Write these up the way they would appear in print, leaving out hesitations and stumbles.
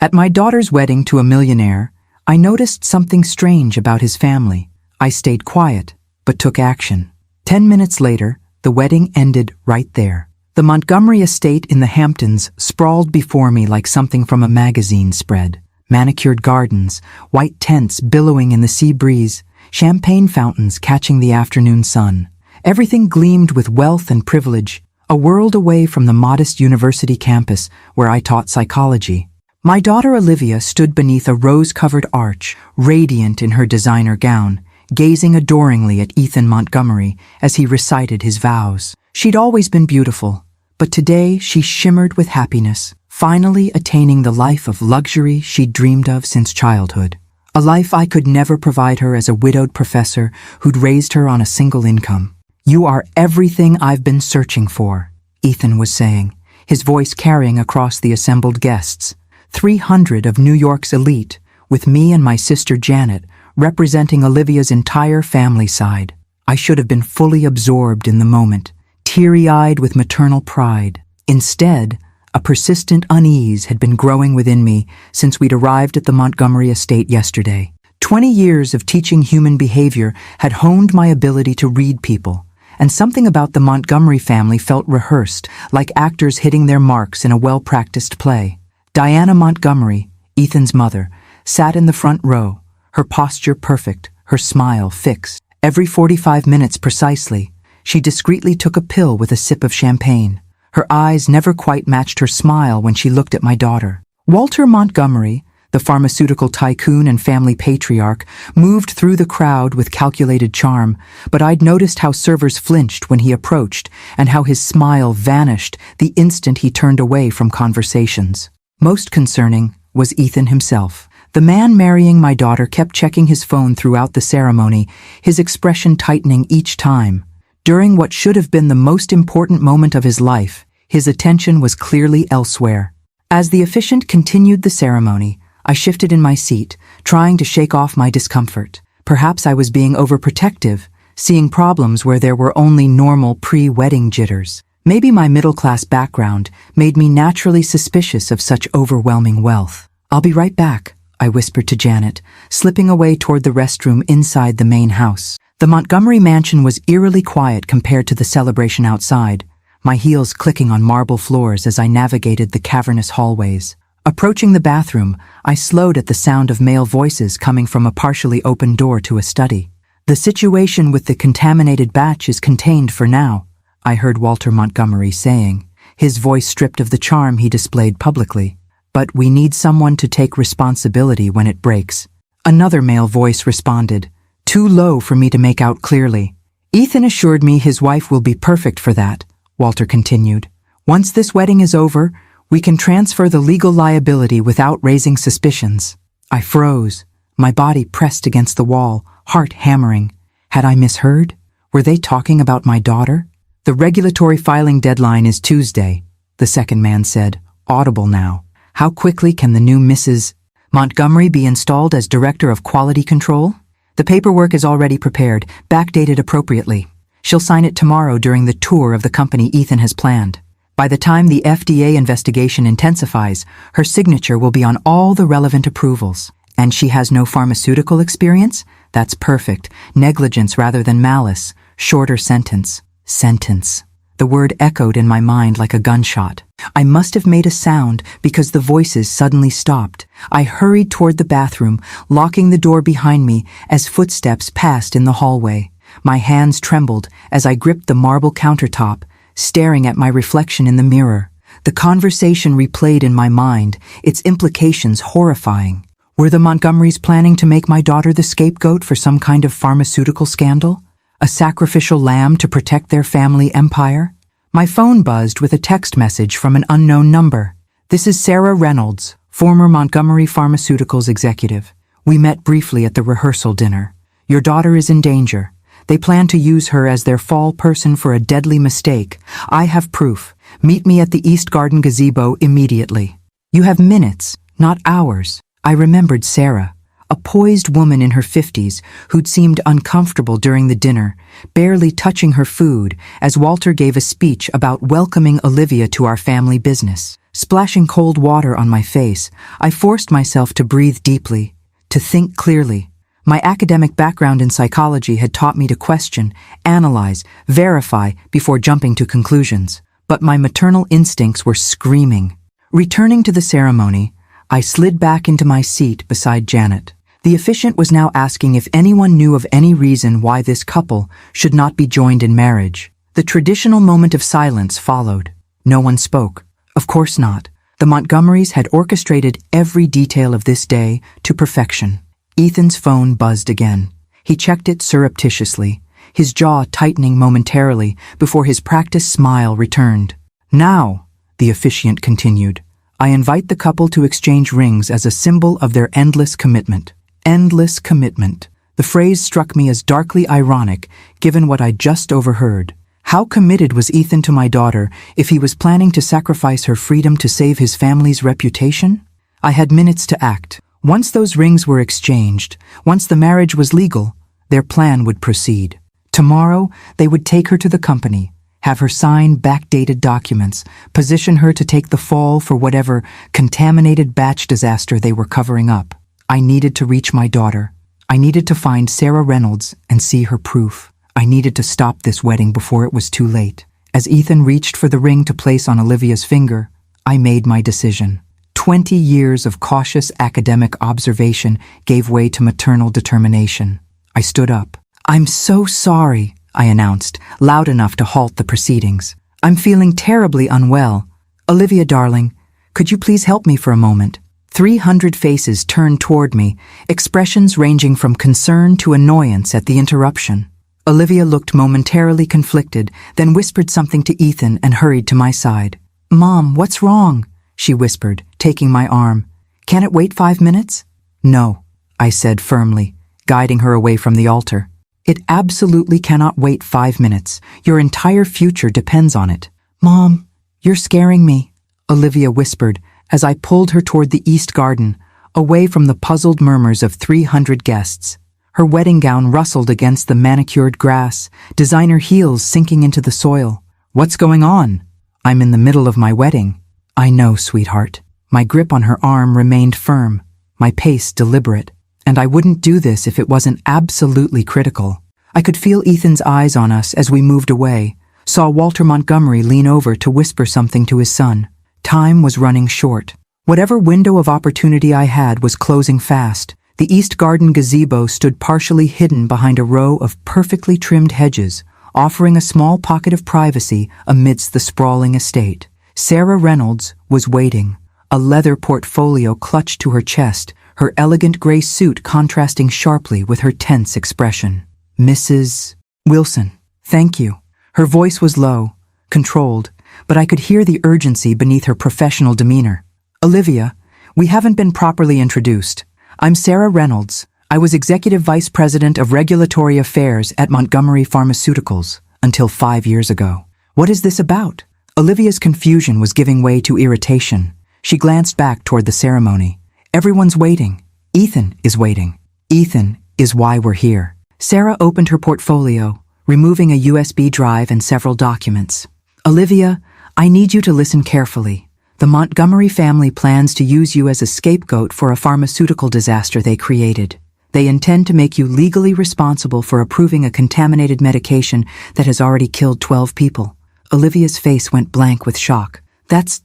At my daughter's wedding to a millionaire, I noticed something strange about his family. I stayed quiet, but took action. 10 minutes later, the wedding ended right there. The Montgomery estate in the Hamptons sprawled before me like something from a magazine spread. Manicured gardens, white tents billowing in the sea breeze, champagne fountains catching the afternoon sun. Everything gleamed with wealth and privilege, a world away from the modest university campus where I taught psychology. My daughter Olivia stood beneath a rose-covered arch, radiant in her designer gown, gazing adoringly at Ethan Montgomery as he recited his vows. She'd always been beautiful, but today she shimmered with happiness, finally attaining the life of luxury she'd dreamed of since childhood. A life I could never provide her as a widowed professor who'd raised her on a single income. "You are everything I've been searching for," Ethan was saying, his voice carrying across the assembled guests. 300 of New York's elite, with me and my sister Janet, representing Olivia's entire family side. I should have been fully absorbed in the moment, teary-eyed with maternal pride. Instead, a persistent unease had been growing within me since we'd arrived at the Montgomery estate yesterday. 20 years of teaching human behavior had honed my ability to read people, and something about the Montgomery family felt rehearsed, like actors hitting their marks in a well-practiced play. Diana Montgomery, Ethan's mother, sat in the front row, her posture perfect, her smile fixed. Every 45 minutes precisely, she discreetly took a pill with a sip of champagne. Her eyes never quite matched her smile when she looked at my daughter. Walter Montgomery, the pharmaceutical tycoon and family patriarch, moved through the crowd with calculated charm, but I'd noticed how servers flinched when he approached and how his smile vanished the instant he turned away from conversations. Most concerning was Ethan himself. The man marrying my daughter kept checking his phone throughout the ceremony, his expression tightening each time. During what should have been the most important moment of his life, his attention was clearly elsewhere. As the officiant continued the ceremony, I shifted in my seat, trying to shake off my discomfort. Perhaps I was being overprotective, seeing problems where there were only normal pre-wedding jitters. Maybe my middle-class background made me naturally suspicious of such overwhelming wealth. "I'll be right back," I whispered to Janet, slipping away toward the restroom inside the main house. The Montgomery mansion was eerily quiet compared to the celebration outside, my heels clicking on marble floors as I navigated the cavernous hallways. Approaching the bathroom, I slowed at the sound of male voices coming from a partially open door to a study. "The situation with the contaminated batch is contained for now," I heard Walter Montgomery saying, his voice stripped of the charm he displayed publicly. "But we need someone to take responsibility when it breaks." Another male voice responded, too low for me to make out clearly. "Ethan assured me his wife will be perfect for that," Walter continued. "Once this wedding is over, we can transfer the legal liability without raising suspicions." I froze, my body pressed against the wall, heart hammering. Had I misheard? Were they talking about my daughter? "The regulatory filing deadline is Tuesday," the second man said, audible now. "How quickly can the new Mrs. Montgomery be installed as Director of Quality Control?" "The paperwork is already prepared, backdated appropriately. She'll sign it tomorrow during the tour of the company Ethan has planned. By the time the FDA investigation intensifies, her signature will be on all the relevant approvals. And she has no pharmaceutical experience? That's perfect. Negligence rather than malice. Shorter sentence. Sentence. The word echoed in my mind like a gunshot. I must have made a sound because the voices suddenly stopped. I hurried toward the bathroom, locking the door behind me as footsteps passed in the hallway. My hands trembled as I gripped the marble countertop, staring at my reflection in the mirror. The conversation replayed in my mind, its implications horrifying. Were the Montgomerys planning to make my daughter the scapegoat for some kind of pharmaceutical scandal? A sacrificial lamb to protect their family empire? My phone buzzed with a text message from an unknown number. "This is Sarah Reynolds, former Montgomery Pharmaceuticals executive. We met briefly at the rehearsal dinner. Your daughter is in danger. They plan to use her as their fall person for a deadly mistake. I have proof. Meet me at the East Garden gazebo immediately." "You have minutes, not hours." I remembered Sarah, a poised woman in her 50s who'd seemed uncomfortable during the dinner, barely touching her food as Walter gave a speech about welcoming Olivia to our family business. Splashing cold water on my face, I forced myself to breathe deeply, to think clearly. My academic background in psychology had taught me to question, analyze, verify before jumping to conclusions. But my maternal instincts were screaming. Returning to the ceremony, I slid back into my seat beside Janet. The officiant was now asking if anyone knew of any reason why this couple should not be joined in marriage. The traditional moment of silence followed. No one spoke. Of course not. The Montgomerys had orchestrated every detail of this day to perfection. Ethan's phone buzzed again. He checked it surreptitiously, his jaw tightening momentarily before his practiced smile returned. "Now," the officiant continued, "I invite the couple to exchange rings as a symbol of their endless commitment." Endless commitment. The phrase struck me as darkly ironic, given what I just overheard. How committed was Ethan to my daughter if he was planning to sacrifice her freedom to save his family's reputation? I had minutes to act. Once those rings were exchanged, once the marriage was legal, their plan would proceed. Tomorrow, they would take her to the company, have her sign backdated documents, position her to take the fall for whatever contaminated batch disaster they were covering up. I needed to reach my daughter. I needed to find Sarah Reynolds and see her proof. I needed to stop this wedding before it was too late. As Ethan reached for the ring to place on Olivia's finger, I made my decision. 20 years of cautious academic observation gave way to maternal determination. I stood up. "I'm so sorry," I announced, loud enough to halt the proceedings. "I'm feeling terribly unwell. Olivia, darling, could you please help me for a moment?" 300 faces turned toward me, expressions ranging from concern to annoyance at the interruption. Olivia looked momentarily conflicted, then whispered something to Ethan and hurried to my side. "Mom, what's wrong?" she whispered, taking my arm. "Can it wait 5 minutes?" "No," I said firmly, guiding her away from the altar. "It absolutely cannot wait 5 minutes. Your entire future depends on it." "Mom, you're scaring me," Olivia whispered as I pulled her toward the east garden, away from the puzzled murmurs of 300 guests. Her wedding gown rustled against the manicured grass, designer heels sinking into the soil. "What's going on?" "I'm in the middle of my wedding." "I know, sweetheart." My grip on her arm remained firm, my pace deliberate, and I wouldn't do this if it wasn't absolutely critical. I could feel Ethan's eyes on us as we moved away, saw Walter Montgomery lean over to whisper something to his son. Time was running short. Whatever window of opportunity I had was closing fast. The East Garden gazebo stood partially hidden behind a row of perfectly trimmed hedges, offering a small pocket of privacy amidst the sprawling estate. Sarah Reynolds was waiting, a leather portfolio clutched to her chest, her elegant gray suit contrasting sharply with her tense expression. "Mrs. Wilson, thank you." Her voice was low, controlled, but I could hear the urgency beneath her professional demeanor. "Olivia, we haven't been properly introduced. I'm Sarah Reynolds. I was Executive Vice President of Regulatory Affairs at Montgomery Pharmaceuticals until 5 years ago." "What is this about?" Olivia's confusion was giving way to irritation. She glanced back toward the ceremony. "Everyone's waiting. Ethan is waiting. Ethan is why we're here." Sarah opened her portfolio, removing a USB drive and several documents. "Olivia, I need you to listen carefully. The Montgomery family plans to use you as a scapegoat for a pharmaceutical disaster they created. They intend to make you legally responsible for approving a contaminated medication that has already killed 12 people. Olivia's face went blank with shock. That's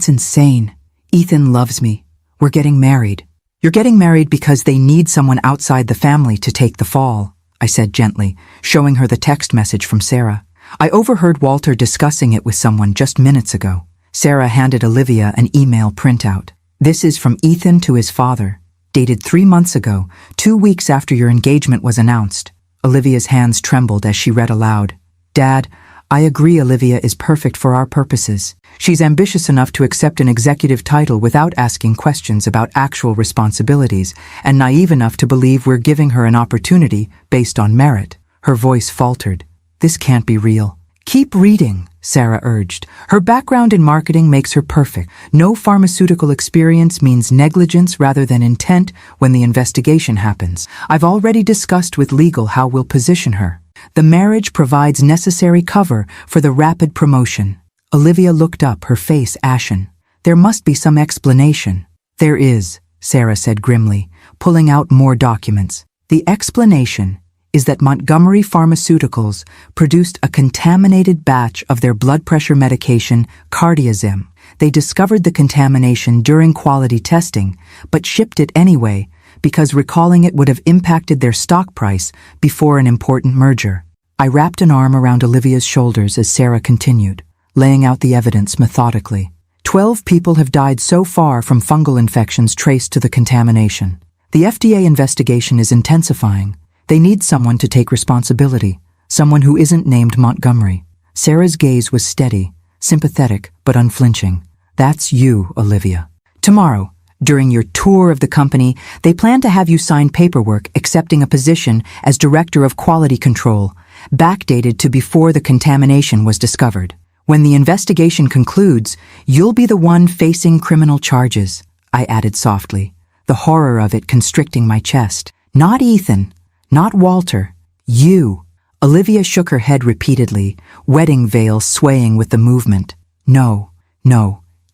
insane. Ethan loves me. We're getting married." "You're getting married because they need someone outside the family to take the fall," I said gently, showing her the text message from Sarah. "I overheard Walter discussing it with someone just minutes ago." Sarah handed Olivia an email printout. "This is from Ethan to his father, dated 3 months ago, 2 weeks after your engagement was announced." Olivia's hands trembled as she read aloud. "Dad, I agree Olivia is perfect for our purposes. She's ambitious enough to accept an executive title without asking questions about actual responsibilities, and naive enough to believe we're giving her an opportunity based on merit." Her voice faltered. "This can't be real." "Keep reading," Sarah urged. "Her background in marketing makes her perfect. No pharmaceutical experience means negligence rather than intent when the investigation happens. I've already discussed with legal how we'll position her. The marriage provides necessary cover for the rapid promotion." Olivia looked up, her face ashen. There must be some explanation. There is, Sarah said grimly, pulling out more documents. The explanation is that Montgomery Pharmaceuticals produced a contaminated batch of their blood pressure medication, Cardiazem. They discovered the contamination during quality testing, but shipped it anyway because recalling it would have impacted their stock price before an important merger. I wrapped an arm around Olivia's shoulders as Sarah continued, laying out the evidence methodically. 12 people have died so far from fungal infections traced to the contamination. The FDA investigation is intensifying. They need someone to take responsibility, someone who isn't named Montgomery. Sarah's gaze was steady, sympathetic, but unflinching. That's you, Olivia. Tomorrow, during your tour of the company, they plan to have you sign paperwork accepting a position as Director of Quality Control, backdated to before the contamination was discovered. When the investigation concludes, you'll be the one facing criminal charges, I added softly, the horror of it constricting my chest. Not Ethan, not Walter, you. Olivia shook her head repeatedly, wedding veil swaying with the movement. No,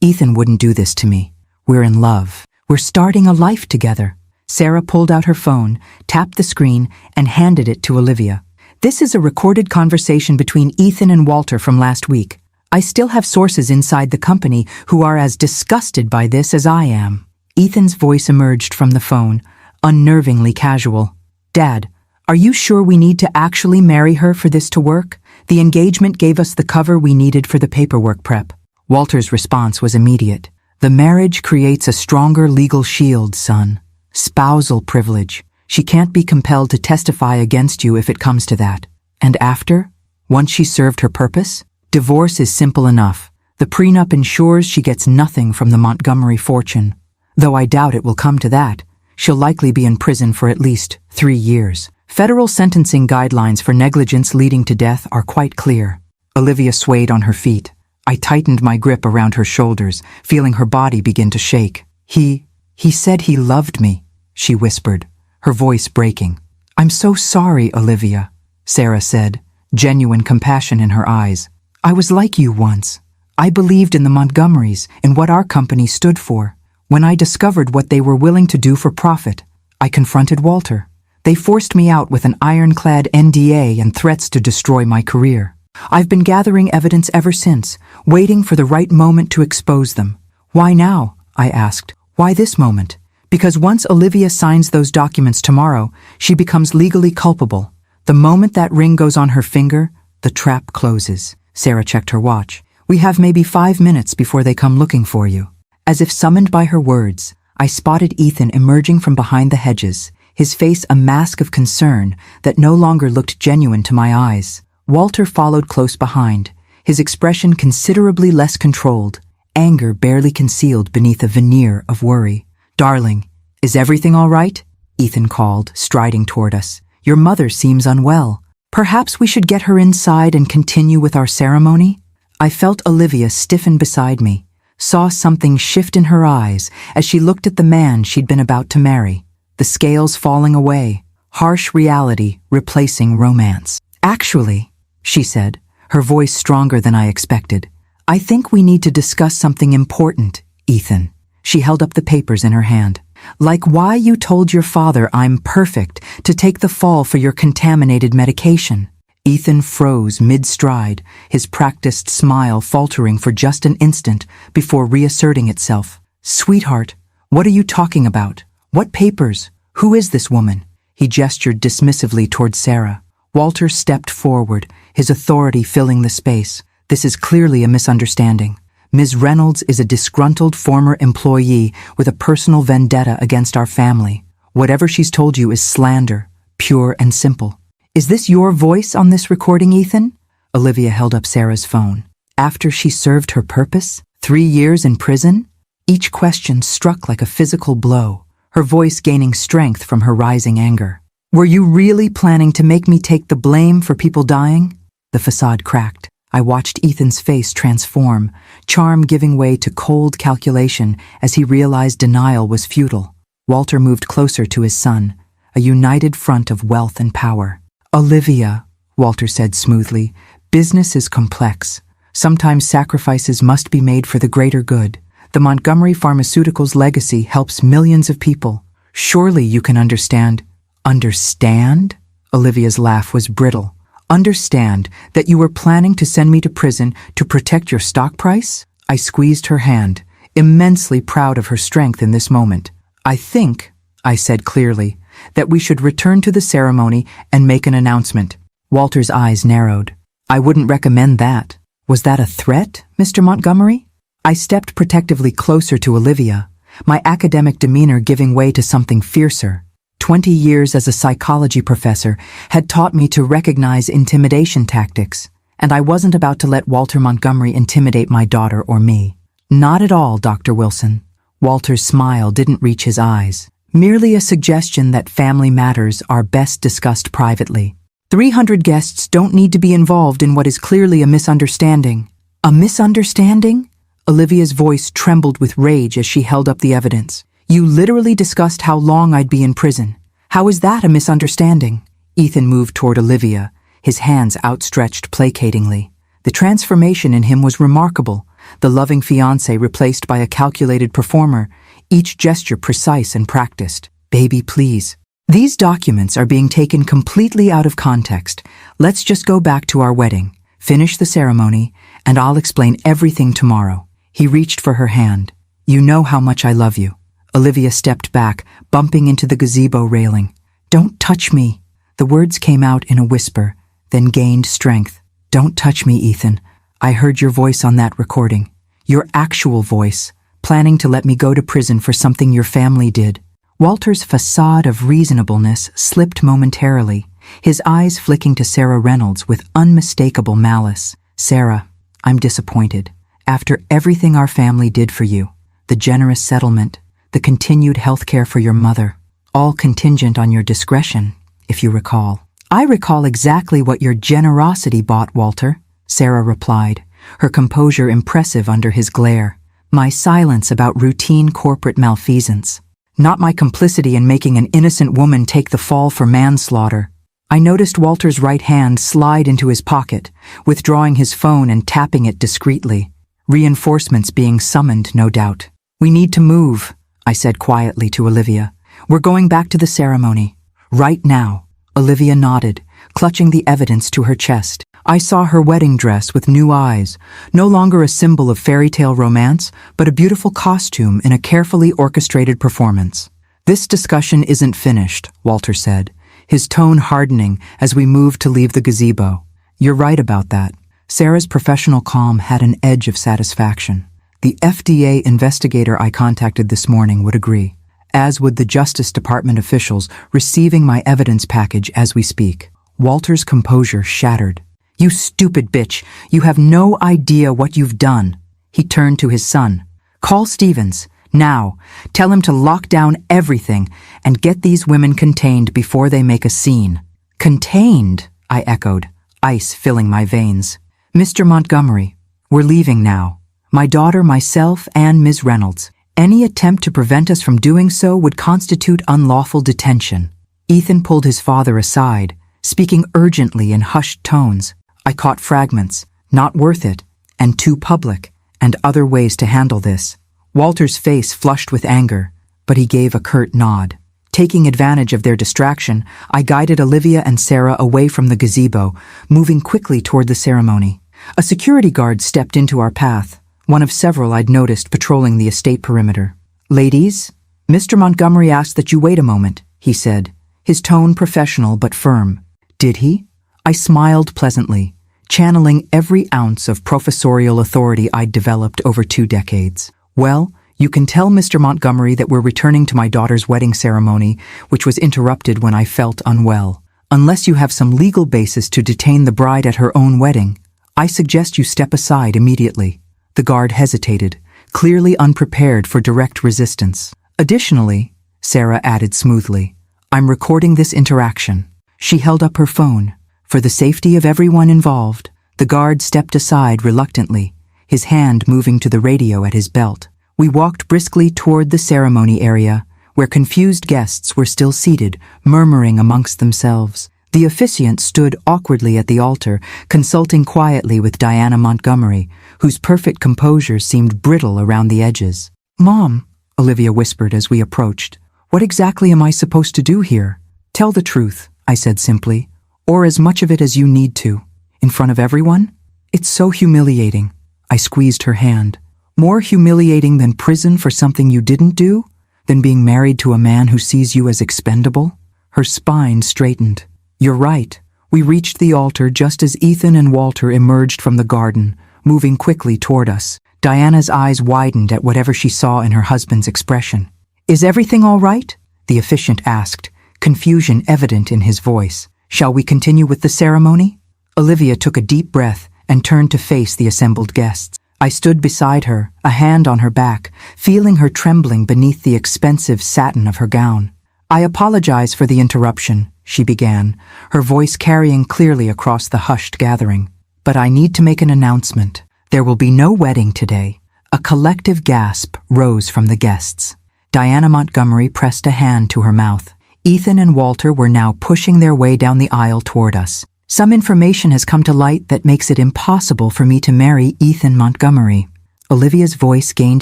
Ethan wouldn't do this to me. We're in love. We're starting a life together. Sarah pulled out her phone, tapped the screen, and handed it to Olivia. This is a recorded conversation between Ethan and Walter from last week. I still have sources inside the company who are as disgusted by this as I am. Ethan's voice emerged from the phone, unnervingly casual. Dad, are you sure we need to actually marry her for this to work? The engagement gave us the cover we needed for the paperwork prep. Walter's response was immediate. The marriage creates a stronger legal shield, son. Spousal privilege. She can't be compelled to testify against you if it comes to that. And after? Once she's served her purpose? Divorce is simple enough. The prenup ensures she gets nothing from the Montgomery fortune. Though I doubt it will come to that. She'll likely be in prison for at least 3 years. Federal sentencing guidelines for negligence leading to death are quite clear. Olivia swayed on her feet. I tightened my grip around her shoulders, feeling her body begin to shake. He said he loved me, she whispered, her voice breaking. I'm so sorry, Olivia, Sarah said, genuine compassion in her eyes. I was like you once. I believed in the Montgomerys and what our company stood for. When I discovered what they were willing to do for profit, I confronted Walter. They forced me out with an ironclad NDA and threats to destroy my career. I've been gathering evidence ever since, waiting for the right moment to expose them. Why now? I asked. Why this moment? Because once Olivia signs those documents tomorrow, she becomes legally culpable. The moment that ring goes on her finger, the trap closes. Sarah checked her watch. We have maybe 5 minutes before they come looking for you. As if summoned by her words, I spotted Ethan emerging from behind the hedges, his face a mask of concern that no longer looked genuine to my eyes. Walter followed close behind, his expression considerably less controlled, anger barely concealed beneath a veneer of worry. Darling, is everything all right? Ethan called, striding toward us. Your mother seems unwell. Perhaps we should get her inside and continue with our ceremony? I felt Olivia stiffen beside me, saw something shift in her eyes as she looked at the man she'd been about to marry, the scales falling away, harsh reality replacing romance. Actually, she said, her voice stronger than I expected, I think we need to discuss something important, Ethan. She held up the papers in her hand. Like why you told your father I'm perfect to take the fall for your contaminated medication. Ethan froze mid-stride, his practiced smile faltering for just an instant before reasserting itself. Sweetheart, what are you talking about? What papers? Who is this woman? He gestured dismissively toward Sarah. Walter stepped forward, his authority filling the space. This is clearly a misunderstanding. Ms. Reynolds is a disgruntled former employee with a personal vendetta against our family. Whatever she's told you is slander, pure and simple. Is this your voice on this recording, Ethan? Olivia held up Sarah's phone. After she served her purpose? 3 years in prison? Each question struck like a physical blow, her voice gaining strength from her rising anger. Were you really planning to make me take the blame for people dying? The facade cracked. I watched Ethan's face transform, charm giving way to cold calculation as he realized denial was futile. Walter moved closer to his son, a united front of wealth and power. Olivia, Walter said smoothly, business is complex. Sometimes sacrifices must be made for the greater good. The Montgomery Pharmaceuticals legacy helps millions of people. Surely you can understand. Understand? Olivia's laugh was brittle. Understand that you were planning to send me to prison to protect your stock price? I squeezed her hand, immensely proud of her strength in this moment. I think, I said clearly, that we should return to the ceremony and make an announcement. Walter's eyes narrowed. I wouldn't recommend that. Was that a threat, Mr. Montgomery? I stepped protectively closer to Olivia, my academic demeanor giving way to something fiercer. 20 years as a psychology professor had taught me to recognize intimidation tactics, and I wasn't about to let Walter Montgomery intimidate my daughter or me. Not at all, Dr. Wilson. Walter's smile didn't reach his eyes. Merely a suggestion that family matters are best discussed privately. 300 guests don't need to be involved in what is clearly a misunderstanding. A misunderstanding? Olivia's voice trembled with rage as she held up the evidence. You literally discussed how long I'd be in prison. How is that a misunderstanding? Ethan moved toward Olivia, his hands outstretched placatingly. The transformation in him was remarkable. The loving fiancé replaced by a calculated performer, each gesture precise and practiced. Baby, please. These documents are being taken completely out of context. Let's just go back to our wedding, finish the ceremony, and I'll explain everything tomorrow. He reached for her hand. You know how much I love you. Olivia stepped back, bumping into the gazebo railing. Don't touch me. The words came out in a whisper, then gained strength. Don't touch me, Ethan. I heard your voice on that recording. Your actual voice, planning to let me go to prison for something your family did. Walter's facade of reasonableness slipped momentarily, his eyes flicking to Sarah Reynolds with unmistakable malice. Sarah, I'm disappointed. After everything our family did for you, the generous settlement, the continued health care for your mother, all contingent on your discretion, if you recall. I recall exactly what your generosity bought, Walter, Sarah replied, her composure impressive under his glare. My silence about routine corporate malfeasance, not my complicity in making an innocent woman take the fall for manslaughter. I noticed Walter's right hand slide into his pocket, withdrawing his phone and tapping it discreetly. Reinforcements being summoned, no doubt. We need to move, I said quietly to Olivia. We're going back to the ceremony. Right now. Olivia nodded, clutching the evidence to her chest. I saw her wedding dress with new eyes, no longer a symbol of fairy tale romance, but a beautiful costume in a carefully orchestrated performance. This discussion isn't finished, Walter said, his tone hardening as we moved to leave the gazebo. You're right about that. Sarah's professional calm had an edge of satisfaction. The FDA investigator I contacted this morning would agree, as would the Justice Department officials receiving my evidence package as we speak. Walter's composure shattered. You stupid bitch, you have no idea what you've done. He turned to his son. Call Stevens, now. Tell him to lock down everything and get these women contained before they make a scene. Contained, I echoed, ice filling my veins. Mr. Montgomery, we're leaving now. My daughter, myself, and Ms. Reynolds. Any attempt to prevent us from doing so would constitute unlawful detention. Ethan pulled his father aside, speaking urgently in hushed tones. I caught fragments, not worth it, and too public, and other ways to handle this. Walter's face flushed with anger, but he gave a curt nod. Taking advantage of their distraction, I guided Olivia and Sarah away from the gazebo, moving quickly toward the ceremony. A security guard stepped into our path, one of several I'd noticed patrolling the estate perimeter. Ladies, Mr. Montgomery asked that you wait a moment, he said, his tone professional but firm. Did he? I smiled pleasantly, channeling every ounce of professorial authority I'd developed over 2 decades. Well, you can tell Mr. Montgomery that we're returning to my daughter's wedding ceremony, which was interrupted when I felt unwell. Unless you have some legal basis to detain the bride at her own wedding, I suggest you step aside immediately. The guard hesitated, clearly unprepared for direct resistance. Additionally, Sarah added smoothly, I'm recording this interaction. She held up her phone. For the safety of everyone involved, the guard stepped aside reluctantly, his hand moving to the radio at his belt. We walked briskly toward the ceremony area, where confused guests were still seated, murmuring amongst themselves. The officiant stood awkwardly at the altar, consulting quietly with Diana Montgomery, whose perfect composure seemed brittle around the edges. "Mom," Olivia whispered as we approached, "what exactly am I supposed to do here?" "Tell the truth," I said simply, "or as much of it as you need to. In front of everyone? It's so humiliating." I squeezed her hand. "More humiliating than prison for something you didn't do? Than being married to a man who sees you as expendable?" Her spine straightened. "You're right." We reached the altar just as Ethan and Walter emerged from the garden, moving quickly toward us. Diana's eyes widened at whatever she saw in her husband's expression. "Is everything all right?" the officiant asked, confusion evident in his voice. "Shall we continue with the ceremony?" Olivia took a deep breath and turned to face the assembled guests. I stood beside her, a hand on her back, feeling her trembling beneath the expensive satin of her gown. "I apologize for the interruption," she began, her voice carrying clearly across the hushed gathering. "But I need to make an announcement. There will be no wedding today." A collective gasp rose from the guests. Diana Montgomery pressed a hand to her mouth. Ethan and Walter were now pushing their way down the aisle toward us. "Some information has come to light that makes it impossible for me to marry Ethan Montgomery." Olivia's voice gained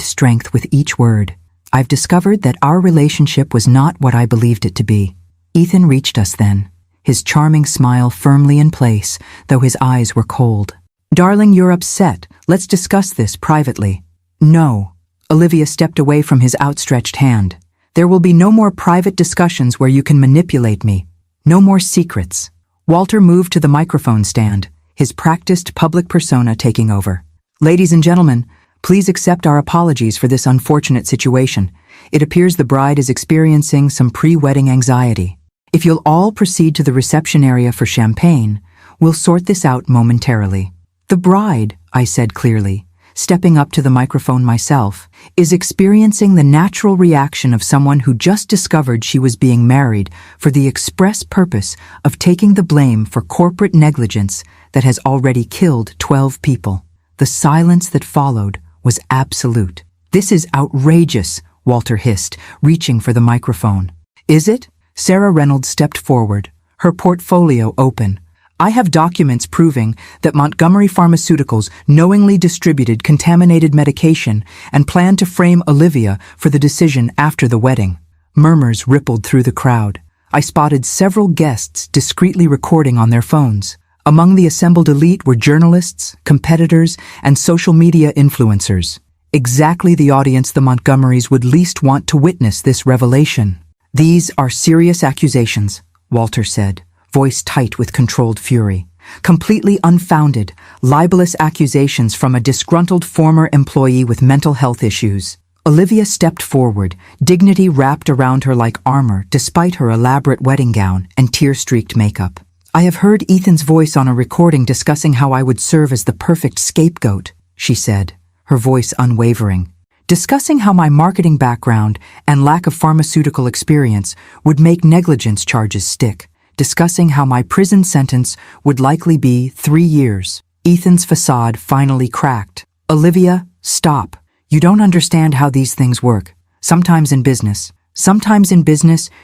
strength with each word. "I've discovered that our relationship was not what I believed it to be." Ethan reached us then, his charming smile firmly in place, though his eyes were cold. "Darling, you're upset. Let's discuss this privately." "No." Olivia stepped away from his outstretched hand. "There will be no more private discussions where you can manipulate me. No more secrets." Walter moved to the microphone stand, his practiced public persona taking over. "Ladies and gentlemen, please accept our apologies for this unfortunate situation. It appears the bride is experiencing some pre-wedding anxiety. If you'll all proceed to the reception area for champagne, we'll sort this out momentarily." "The bride," I said clearly, stepping up to the microphone myself, "is experiencing the natural reaction of someone who just discovered she was being married for the express purpose of taking the blame for corporate negligence that has already killed 12 people. The silence that followed was absolute. "This is outrageous," Walter hissed, reaching for the microphone. "Is it?" Sarah Reynolds stepped forward, her portfolio open. "I have documents proving that Montgomery Pharmaceuticals knowingly distributed contaminated medication and planned to frame Olivia for the decision after the wedding." Murmurs rippled through the crowd. I spotted several guests discreetly recording on their phones. Among the assembled elite were journalists, competitors, and social media influencers. Exactly the audience the Montgomerys would least want to witness this revelation. "These are serious accusations," Walter said, voice tight with controlled fury. "Completely unfounded, libelous accusations from a disgruntled former employee with mental health issues." Olivia stepped forward, dignity wrapped around her like armor despite her elaborate wedding gown and tear-streaked makeup. "I have heard Ethan's voice on a recording discussing how I would serve as the perfect scapegoat," she said, her voice unwavering. "Discussing how my marketing background and lack of pharmaceutical experience would make negligence charges stick. Discussing how my prison sentence would likely be 3 years. Ethan's facade finally cracked. "Olivia, stop. You don't understand how these things work. Sometimes in business,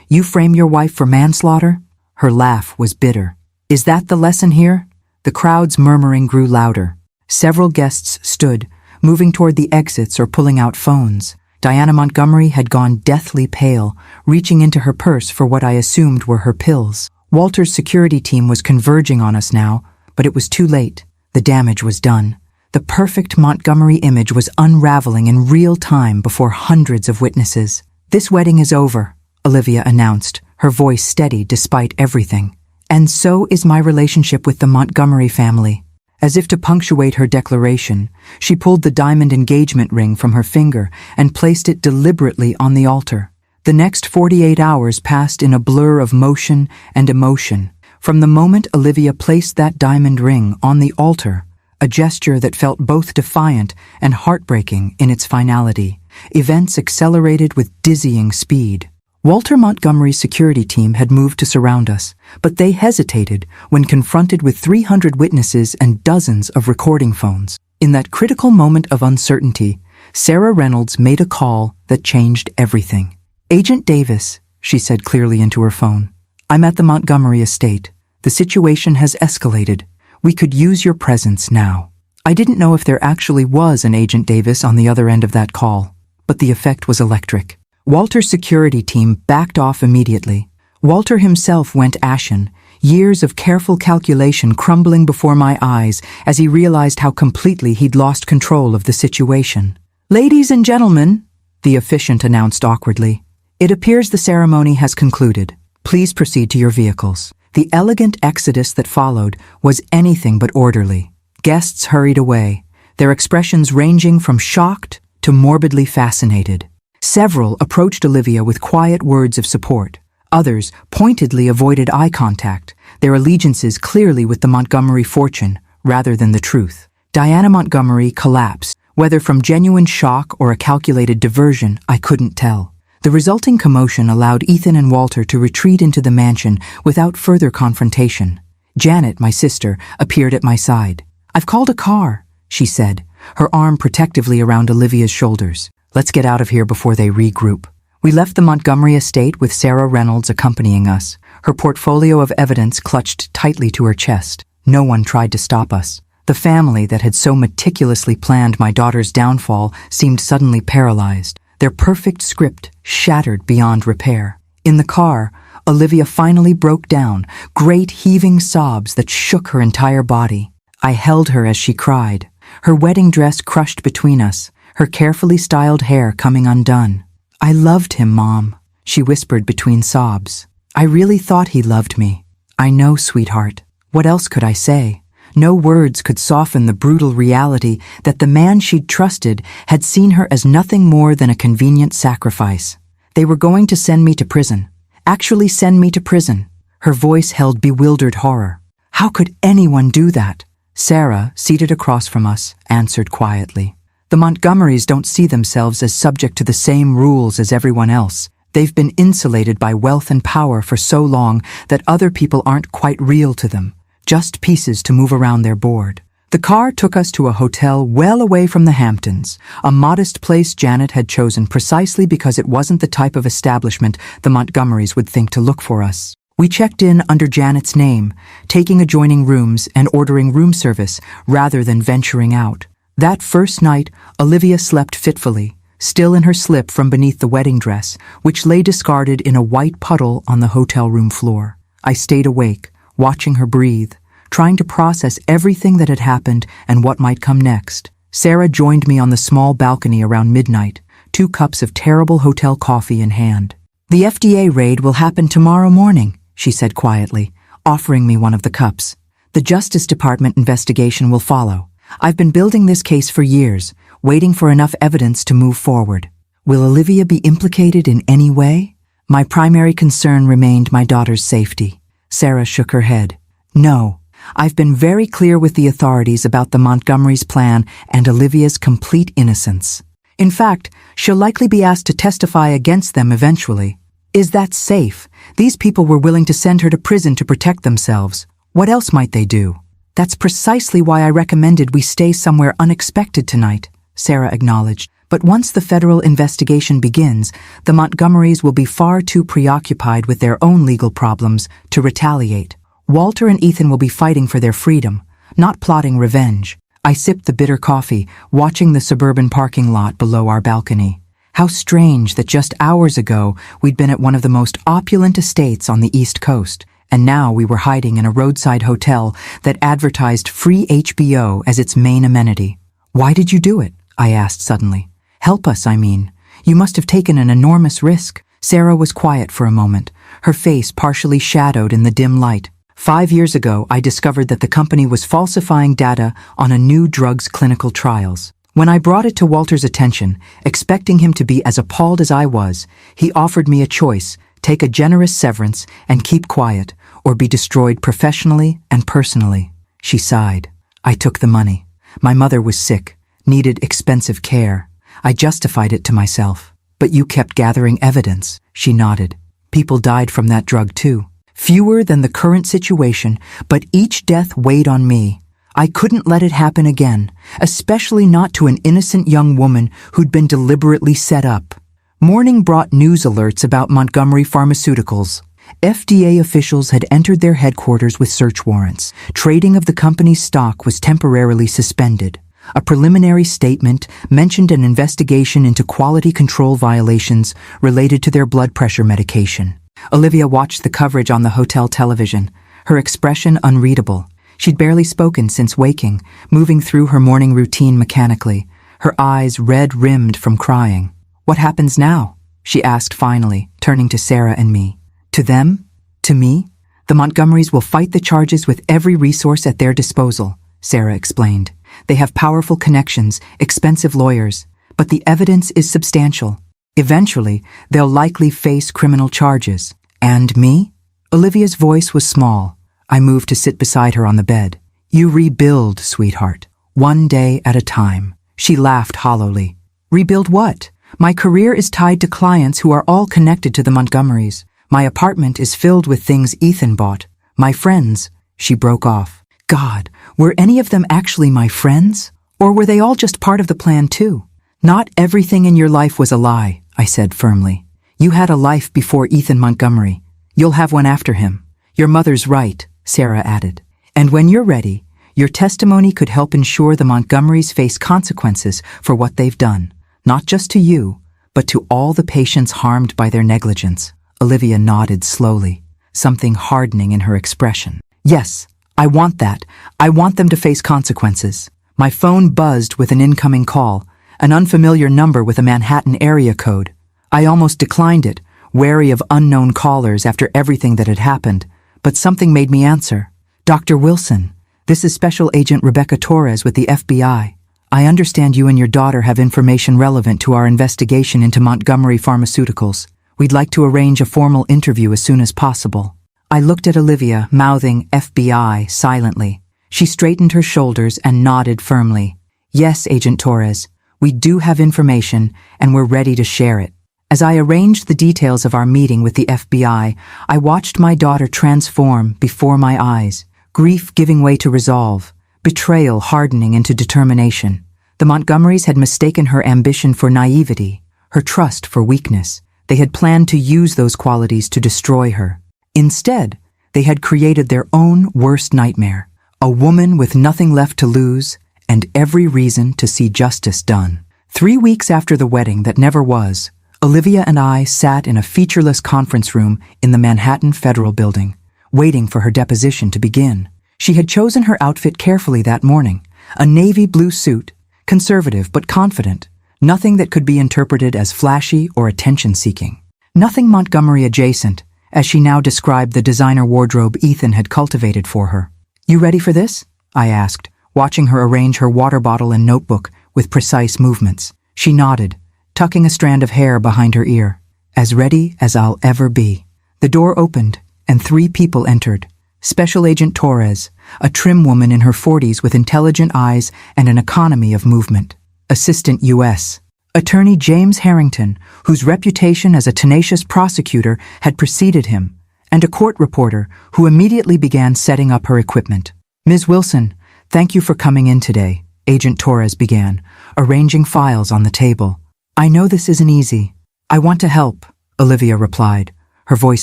you frame your wife for manslaughter." Her laugh was bitter. "Is that the lesson here?" The crowd's murmuring grew louder. Several guests stood, moving toward the exits or pulling out phones. Diana Montgomery had gone deathly pale, reaching into her purse for what I assumed were her pills. Walter's security team was converging on us now, but it was too late. The damage was done. The perfect Montgomery image was unraveling in real time before hundreds of witnesses. "This wedding is over," Olivia announced, her voice steady despite everything. "And so is my relationship with the Montgomery family." As if to punctuate her declaration, she pulled the diamond engagement ring from her finger and placed it deliberately on the altar. The next 48 hours passed in a blur of motion and emotion. From the moment Olivia placed that diamond ring on the altar, a gesture that felt both defiant and heartbreaking in its finality, events accelerated with dizzying speed. Walter Montgomery's security team had moved to surround us, but they hesitated when confronted with 300 witnesses and dozens of recording phones. In that critical moment of uncertainty, Sarah Reynolds made a call that changed everything. "Agent Davis," she said clearly into her phone, "I'm at the Montgomery estate. The situation has escalated. We could use your presence now." I didn't know if there actually was an Agent Davis on the other end of that call, but the effect was electric. Walter's security team backed off immediately. Walter himself went ashen, years of careful calculation crumbling before my eyes as he realized how completely he'd lost control of the situation. "Ladies and gentlemen," the officiant announced awkwardly, "it appears the ceremony has concluded. Please proceed to your vehicles." The elegant exodus that followed was anything but orderly. Guests hurried away, their expressions ranging from shocked to morbidly fascinated. Several approached Olivia with quiet words of support. Others pointedly avoided eye contact, their allegiances clearly with the Montgomery fortune rather than the truth. Diana Montgomery collapsed, whether from genuine shock or a calculated diversion, I couldn't tell. The resulting commotion allowed Ethan and Walter to retreat into the mansion without further confrontation. Janet, my sister, appeared at my side. "I've called a car," she said, her arm protectively around Olivia's shoulders. "Let's get out of here before they regroup." We left the Montgomery estate with Sarah Reynolds accompanying us, her portfolio of evidence clutched tightly to her chest. No one tried to stop us. The family that had so meticulously planned my daughter's downfall seemed suddenly paralyzed, their perfect script shattered beyond repair. In the car, Olivia finally broke down, great heaving sobs that shook her entire body. I held her as she cried, her wedding dress crushed between us, her carefully styled hair coming undone. "I loved him, Mom," she whispered between sobs. "I really thought he loved me." "I know, sweetheart. What else could I say?" No words could soften the brutal reality that the man she'd trusted had seen her as nothing more than a convenient sacrifice. They were going to send me to prison. Actually send me to prison. Her voice held bewildered horror. How could anyone do that? Sarah, seated across from us, answered quietly. The Montgomerys don't see themselves as subject to the same rules as everyone else. They've been insulated by wealth and power for so long that other people aren't quite real to them. Just pieces to move around their board. The car took us to a hotel well away from the Hamptons, a modest place Janet had chosen precisely because it wasn't the type of establishment the Montgomerys would think to look for us. We checked in under Janet's name, taking adjoining rooms and ordering room service rather than venturing out. That first night, Olivia slept fitfully, still in her slip from beneath the wedding dress, which lay discarded in a white puddle on the hotel room floor. I stayed awake, watching her breathe, trying to process everything that had happened and what might come next. Sarah joined me on the small balcony around midnight, 2 cups of terrible hotel coffee in hand. "The FDA raid will happen tomorrow morning," she said quietly, offering me one of the cups. "The Justice Department investigation will follow. I've been building this case for years, waiting for enough evidence to move forward. Will Olivia be implicated in any way?" My primary concern remained my daughter's safety. Sarah shook her head. "No, I've been very clear with the authorities about the Montgomery's plan and Olivia's complete innocence. In fact, she'll likely be asked to testify against them eventually. Is that safe? These people were willing to send her to prison to protect themselves. What else might they do?" "That's precisely why I recommended we stay somewhere unexpected tonight," Sarah acknowledged. "But once the federal investigation begins, the Montgomerys will be far too preoccupied with their own legal problems to retaliate. Walter and Ethan will be fighting for their freedom, not plotting revenge." I sipped the bitter coffee, watching the suburban parking lot below our balcony. How strange that just hours ago we'd been at one of the most opulent estates on the East Coast, and now we were hiding in a roadside hotel that advertised free HBO as its main amenity. "Why did you do it?" I asked suddenly. "Help us, I mean. You must have taken an enormous risk." Sarah was quiet for a moment, her face partially shadowed in the dim light. 5 years ago, I discovered that the company was falsifying data on a new drug's clinical trials. When I brought it to Walter's attention, expecting him to be as appalled as I was, he offered me a choice: take a generous severance and keep quiet, or be destroyed professionally and personally. She sighed. I took the money. My mother was sick, needed expensive care. I justified it to myself. "But you kept gathering evidence," she nodded. "People died from that drug too. Fewer than the current situation, but each death weighed on me. I couldn't let it happen again, especially not to an innocent young woman who'd been deliberately set up." Morning brought news alerts about Montgomery Pharmaceuticals. FDA officials had entered their headquarters with search warrants. Trading of the company's stock was temporarily suspended. A preliminary statement mentioned an investigation into quality control violations related to their blood pressure medication. Olivia watched the coverage on the hotel television, her expression unreadable. She'd barely spoken since waking, moving through her morning routine mechanically, her eyes red-rimmed from crying. "What happens now?" she asked finally, turning to Sarah and me. "To them? To me? The Montgomerys will fight the charges with every resource at their disposal," Sarah explained. "They have powerful connections, expensive lawyers, but the evidence is substantial. Eventually, they'll likely face criminal charges. And me?" Olivia's voice was small. I moved to sit beside her on the bed. "You rebuild, sweetheart, one day at a time." She laughed hollowly. "Rebuild what? My career is tied to clients who are all connected to the Montgomerys. My apartment is filled with things Ethan bought. My friends," she broke off. God, were any of them actually my friends? Or were they all just part of the plan too? "Not everything in your life was a lie," I said firmly. "You had a life before Ethan Montgomery. You'll have one after him. Your mother's right," Sarah added. "And when you're ready, your testimony could help ensure the Montgomerys face consequences for what they've done, not just to you, but to all the patients harmed by their negligence." Olivia nodded slowly, something hardening in her expression. "Yes, I want that. I want them to face consequences." My phone buzzed with an incoming call, an unfamiliar number with a Manhattan area code. I almost declined it, wary of unknown callers after everything that had happened, but something made me answer. "Dr. Wilson, this is Special Agent Rebecca Torres with the FBI. I understand you and your daughter have information relevant to our investigation into Montgomery Pharmaceuticals. We'd like to arrange a formal interview as soon as possible." I looked at Olivia, mouthing FBI silently. She straightened her shoulders and nodded firmly. "Yes, Agent Torres, we do have information and we're ready to share it." As I arranged the details of our meeting with the FBI, I watched my daughter transform before my eyes, grief giving way to resolve, betrayal hardening into determination. The Montgomerys had mistaken her ambition for naivety, her trust for weakness. They had planned to use those qualities to destroy her. Instead, they had created their own worst nightmare, a woman with nothing left to lose and every reason to see justice done. 3 weeks after the wedding that never was, Olivia and I sat in a featureless conference room in the Manhattan Federal Building, waiting for her deposition to begin. She had chosen her outfit carefully that morning, a navy blue suit, conservative but confident, nothing that could be interpreted as flashy or attention-seeking. Nothing Montgomery adjacent, as she now described the designer wardrobe Ethan had cultivated for her. "You ready for this?" I asked, watching her arrange her water bottle and notebook with precise movements. She nodded, tucking a strand of hair behind her ear. "As ready as I'll ever be." The door opened, and 3 people entered. Special Agent Torres, a trim woman in her 40s with intelligent eyes and an economy of movement. Assistant U.S. Attorney James Harrington, whose reputation as a tenacious prosecutor had preceded him, and a court reporter who immediately began setting up her equipment. "Ms. Wilson, thank you for coming in today," Agent Torres began, arranging files on the table. "I know this isn't easy. I want to help," Olivia replied, her voice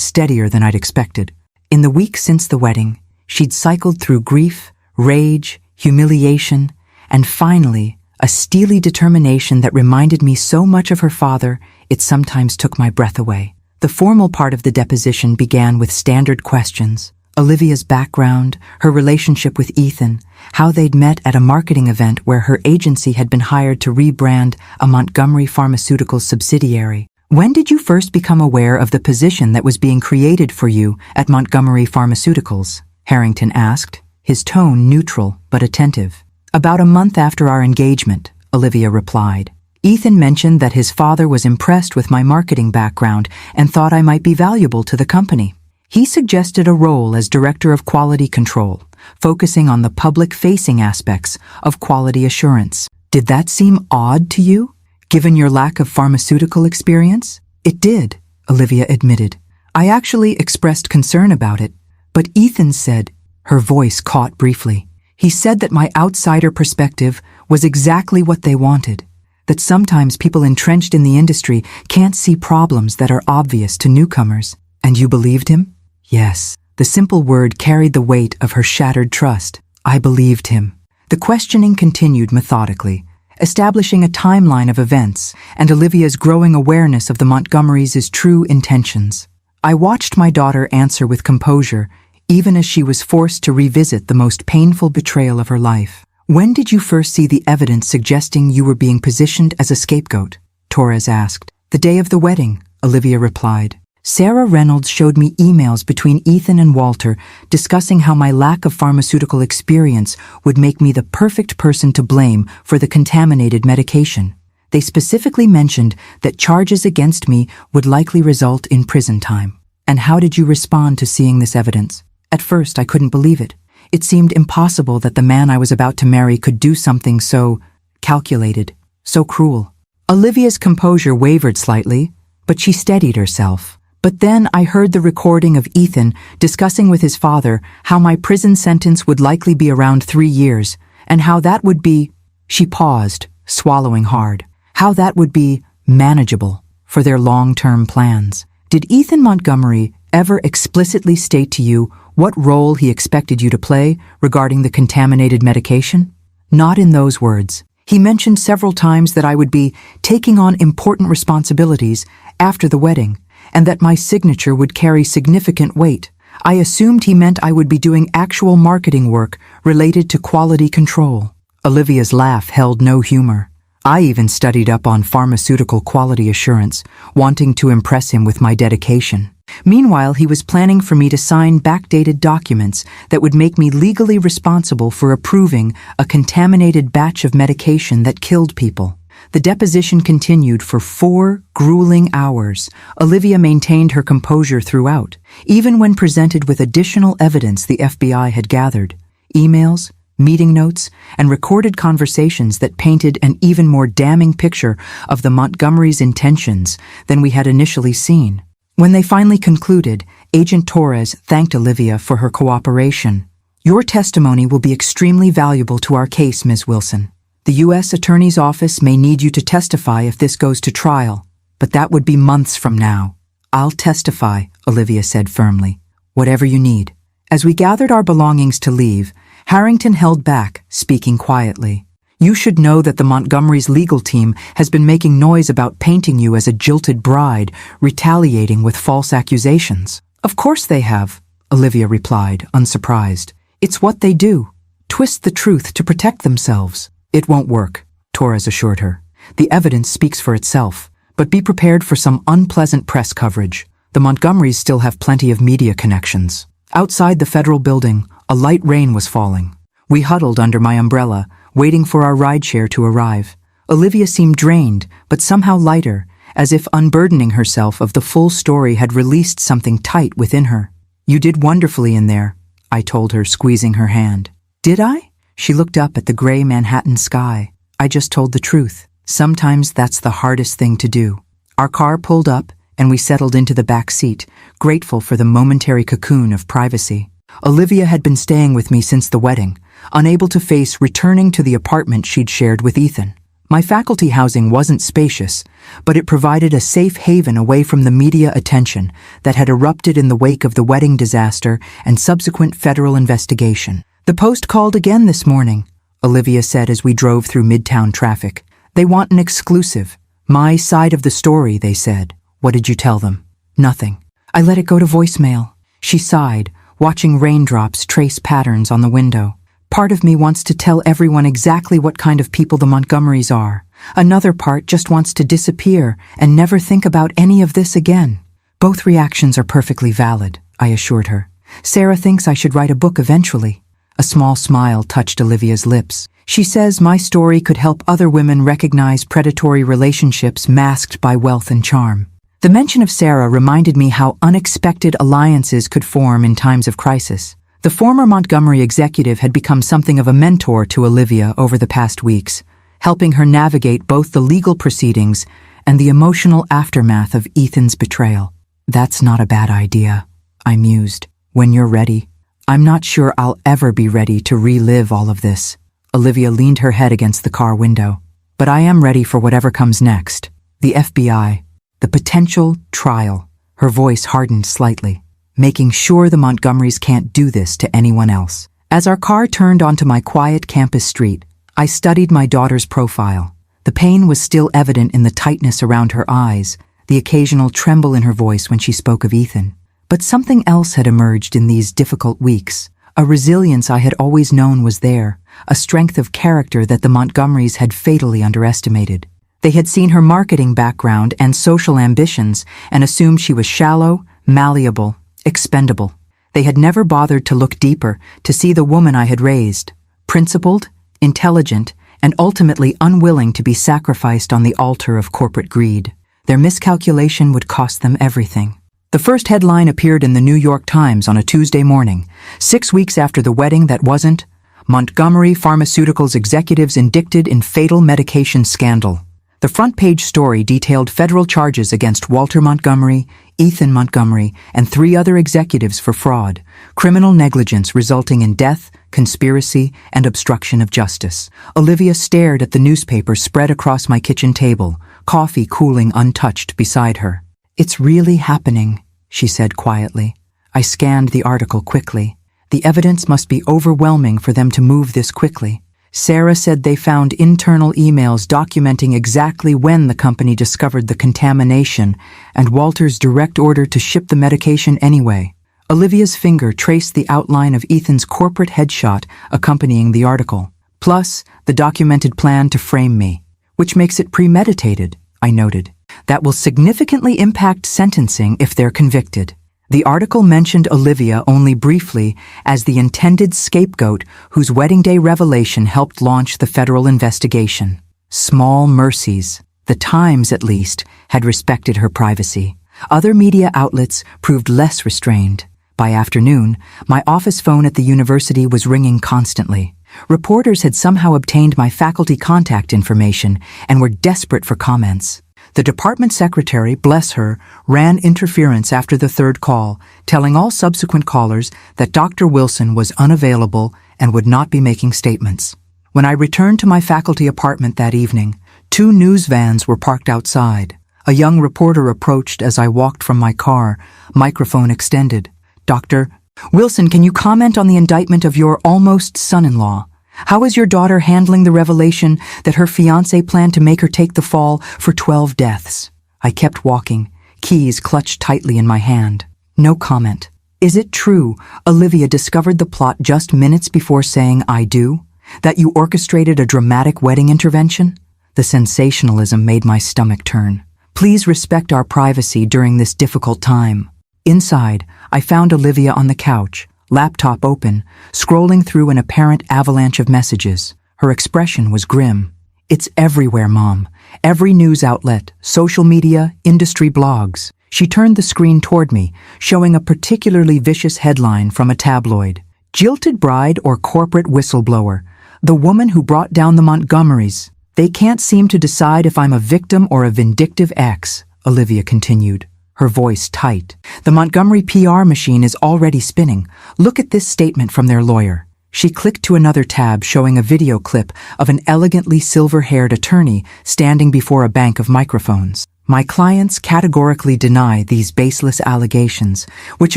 steadier than I'd expected. In the weeks since the wedding, she'd cycled through grief, rage, humiliation, and finally, a steely determination that reminded me so much of her father, it sometimes took my breath away. The formal part of the deposition began with standard questions. Olivia's background, her relationship with Ethan, how they'd met at a marketing event where her agency had been hired to rebrand a Montgomery Pharmaceuticals subsidiary. "When did you first become aware of the position that was being created for you at Montgomery Pharmaceuticals?" Harrington asked, his tone neutral but attentive. "About a month after our engagement," Olivia replied. "Ethan mentioned that his father was impressed with my marketing background and thought I might be valuable to the company. He suggested a role as Director of Quality Control, focusing on the public-facing aspects of quality assurance. Did that seem odd to you, given your lack of pharmaceutical experience?" "It did," Olivia admitted. "I actually expressed concern about it, but Ethan said," her voice caught briefly, "he said that my outsider perspective was exactly what they wanted, that sometimes people entrenched in the industry can't see problems that are obvious to newcomers." "And you believed him?" Yes, the simple word carried the weight of her shattered trust. I believed him. The questioning continued methodically, establishing a timeline of events and Olivia's growing awareness of the Montgomerys' true intentions. I watched my daughter answer with composure, even as she was forced to revisit the most painful betrayal of her life. When did you first see the evidence suggesting you were being positioned as a scapegoat? Torres asked. The day of the wedding, Olivia replied. Sarah Reynolds showed me emails between Ethan and Walter discussing how my lack of pharmaceutical experience would make me the perfect person to blame for the contaminated medication. They specifically mentioned that charges against me would likely result in prison time. And how did you respond to seeing this evidence? At first, I couldn't believe it. It seemed impossible that the man I was about to marry could do something so calculated, so cruel. Olivia's composure wavered slightly, but she steadied herself. But then I heard the recording of Ethan discussing with his father how my prison sentence would likely be around 3 years, and how that would be, she paused, swallowing hard, how that would be manageable for their long-term plans. Did Ethan Montgomery ever explicitly state to you what role he expected you to play regarding the contaminated medication? Not in those words. He mentioned several times that I would be taking on important responsibilities after the wedding, and that my signature would carry significant weight. I assumed he meant I would be doing actual marketing work related to quality control. Olivia's laugh held no humor. I even studied up on pharmaceutical quality assurance, wanting to impress him with my dedication. Meanwhile, he was planning for me to sign backdated documents that would make me legally responsible for approving a contaminated batch of medication that killed people. The deposition continued for 4 grueling hours. Olivia maintained her composure throughout, even when presented with additional evidence the FBI had gathered. Emails, meeting notes, and recorded conversations that painted an even more damning picture of the Montgomerys' intentions than we had initially seen. When they finally concluded, Agent Torres thanked Olivia for her cooperation. Your testimony will be extremely valuable to our case, Ms. Wilson. The U.S. Attorney's Office may need you to testify if this goes to trial, but that would be months from now. I'll testify, Olivia said firmly. Whatever you need. As we gathered our belongings to leave, Harrington held back, speaking quietly. You should know that the Montgomery's legal team has been making noise about painting you as a jilted bride, retaliating with false accusations. Of course they have, Olivia replied, unsurprised. It's what they do. Twist the truth to protect themselves. It won't work, Torres assured her. The evidence speaks for itself, but be prepared for some unpleasant press coverage. The Montgomerys still have plenty of media connections. Outside the federal building, a light rain was falling. We huddled under my umbrella, waiting for our rideshare to arrive. Olivia seemed drained, but somehow lighter, as if unburdening herself of the full story had released something tight within her. You did wonderfully in there, I told her, squeezing her hand. Did I? She looked up at the gray Manhattan sky. I just told the truth. Sometimes that's the hardest thing to do. Our car pulled up, and we settled into the back seat, grateful for the momentary cocoon of privacy. Olivia had been staying with me since the wedding, unable to face returning to the apartment she'd shared with Ethan. My faculty housing wasn't spacious, but it provided a safe haven away from the media attention that had erupted in the wake of the wedding disaster and subsequent federal investigation. The Post called again this morning, Olivia said as we drove through midtown traffic. They want an exclusive. My side of the story, they said. What did you tell them? Nothing. I let it go to voicemail. She sighed, watching raindrops trace patterns on the window. Part of me wants to tell everyone exactly what kind of people the Montgomerys are. Another part just wants to disappear and never think about any of this again. Both reactions are perfectly valid, I assured her. Sarah thinks I should write a book eventually. A small smile touched Olivia's lips. She says my story could help other women recognize predatory relationships masked by wealth and charm. The mention of Sarah reminded me how unexpected alliances could form in times of crisis. The former Montgomery executive had become something of a mentor to Olivia over the past weeks, helping her navigate both the legal proceedings and the emotional aftermath of Ethan's betrayal. That's not a bad idea, I mused. When you're ready. I'm not sure I'll ever be ready to relive all of this. Olivia leaned her head against the car window. But I am ready for whatever comes next. The FBI. The potential trial. Her voice hardened slightly. making sure the Montgomerys can't do this to anyone else. As our car turned onto my quiet campus street, I studied my daughter's profile. The pain was still evident in the tightness around her eyes, the occasional tremble in her voice when she spoke of Ethan. But something else had emerged in these difficult weeks. A resilience I had always known was there, a strength of character that the Montgomerys had fatally underestimated. They had seen her marketing background and social ambitions and assumed she was shallow, malleable, expendable. They had never bothered to look deeper, to see the woman I had raised, principled, intelligent, and ultimately unwilling to be sacrificed on the altar of corporate greed. Their miscalculation would cost them everything. The first headline appeared in the New York Times on a Tuesday morning, 6 weeks after the wedding that wasn't. Montgomery Pharmaceuticals executives indicted in fatal medication scandal. The front-page story detailed federal charges against Walter Montgomery, Ethan Montgomery, and 3 other executives for fraud, criminal negligence resulting in death, conspiracy, and obstruction of justice. Olivia stared at the newspaper spread across my kitchen table, coffee cooling untouched beside her. "It's really happening," she said quietly. I scanned the article quickly. The evidence must be overwhelming for them to move this quickly. Sarah said they found internal emails documenting exactly when the company discovered the contamination and Walter's direct order to ship the medication anyway. Olivia's finger traced the outline of Ethan's corporate headshot accompanying the article, plus the documented plan to frame me, which makes it premeditated, I noted. That will significantly impact sentencing if they're convicted. The article mentioned Olivia only briefly as the intended scapegoat whose wedding day revelation helped launch the federal investigation. Small mercies. The Times, at least, had respected her privacy. Other media outlets proved less restrained. By afternoon, my office phone at the university was ringing constantly. Reporters had somehow obtained my faculty contact information and were desperate for comments. The department secretary, bless her, ran interference after the third call, telling all subsequent callers that Dr. Wilson was unavailable and would not be making statements. When I returned to my faculty apartment that evening, 2 news vans were parked outside. A young reporter approached as I walked from my car, microphone extended. "Dr. Wilson, can you comment on the indictment of your almost son-in-law? How is your daughter handling the revelation that her fiancé planned to make her take the fall for 12 deaths? I kept walking, keys clutched tightly in my hand. No comment. Is it true Olivia discovered the plot just minutes before saying "I do"? That you orchestrated a dramatic wedding intervention? The sensationalism made my stomach turn. Please respect our privacy during this difficult time. Inside, I found Olivia on the couch, laptop open, scrolling through an apparent avalanche of messages. Her expression was grim. "It's everywhere, Mom. Every news outlet, social media, industry blogs." She turned the screen toward me, showing a particularly vicious headline from a tabloid. "Jilted bride or corporate whistleblower. The woman who brought down the Montgomerys. They can't seem to decide if I'm a victim or a vindictive ex," Olivia continued, her voice tight. "The Montgomery PR machine is already spinning. Look at this statement from their lawyer." She clicked to another tab showing a video clip of an elegantly silver-haired attorney standing before a bank of microphones. "My clients categorically deny these baseless allegations, which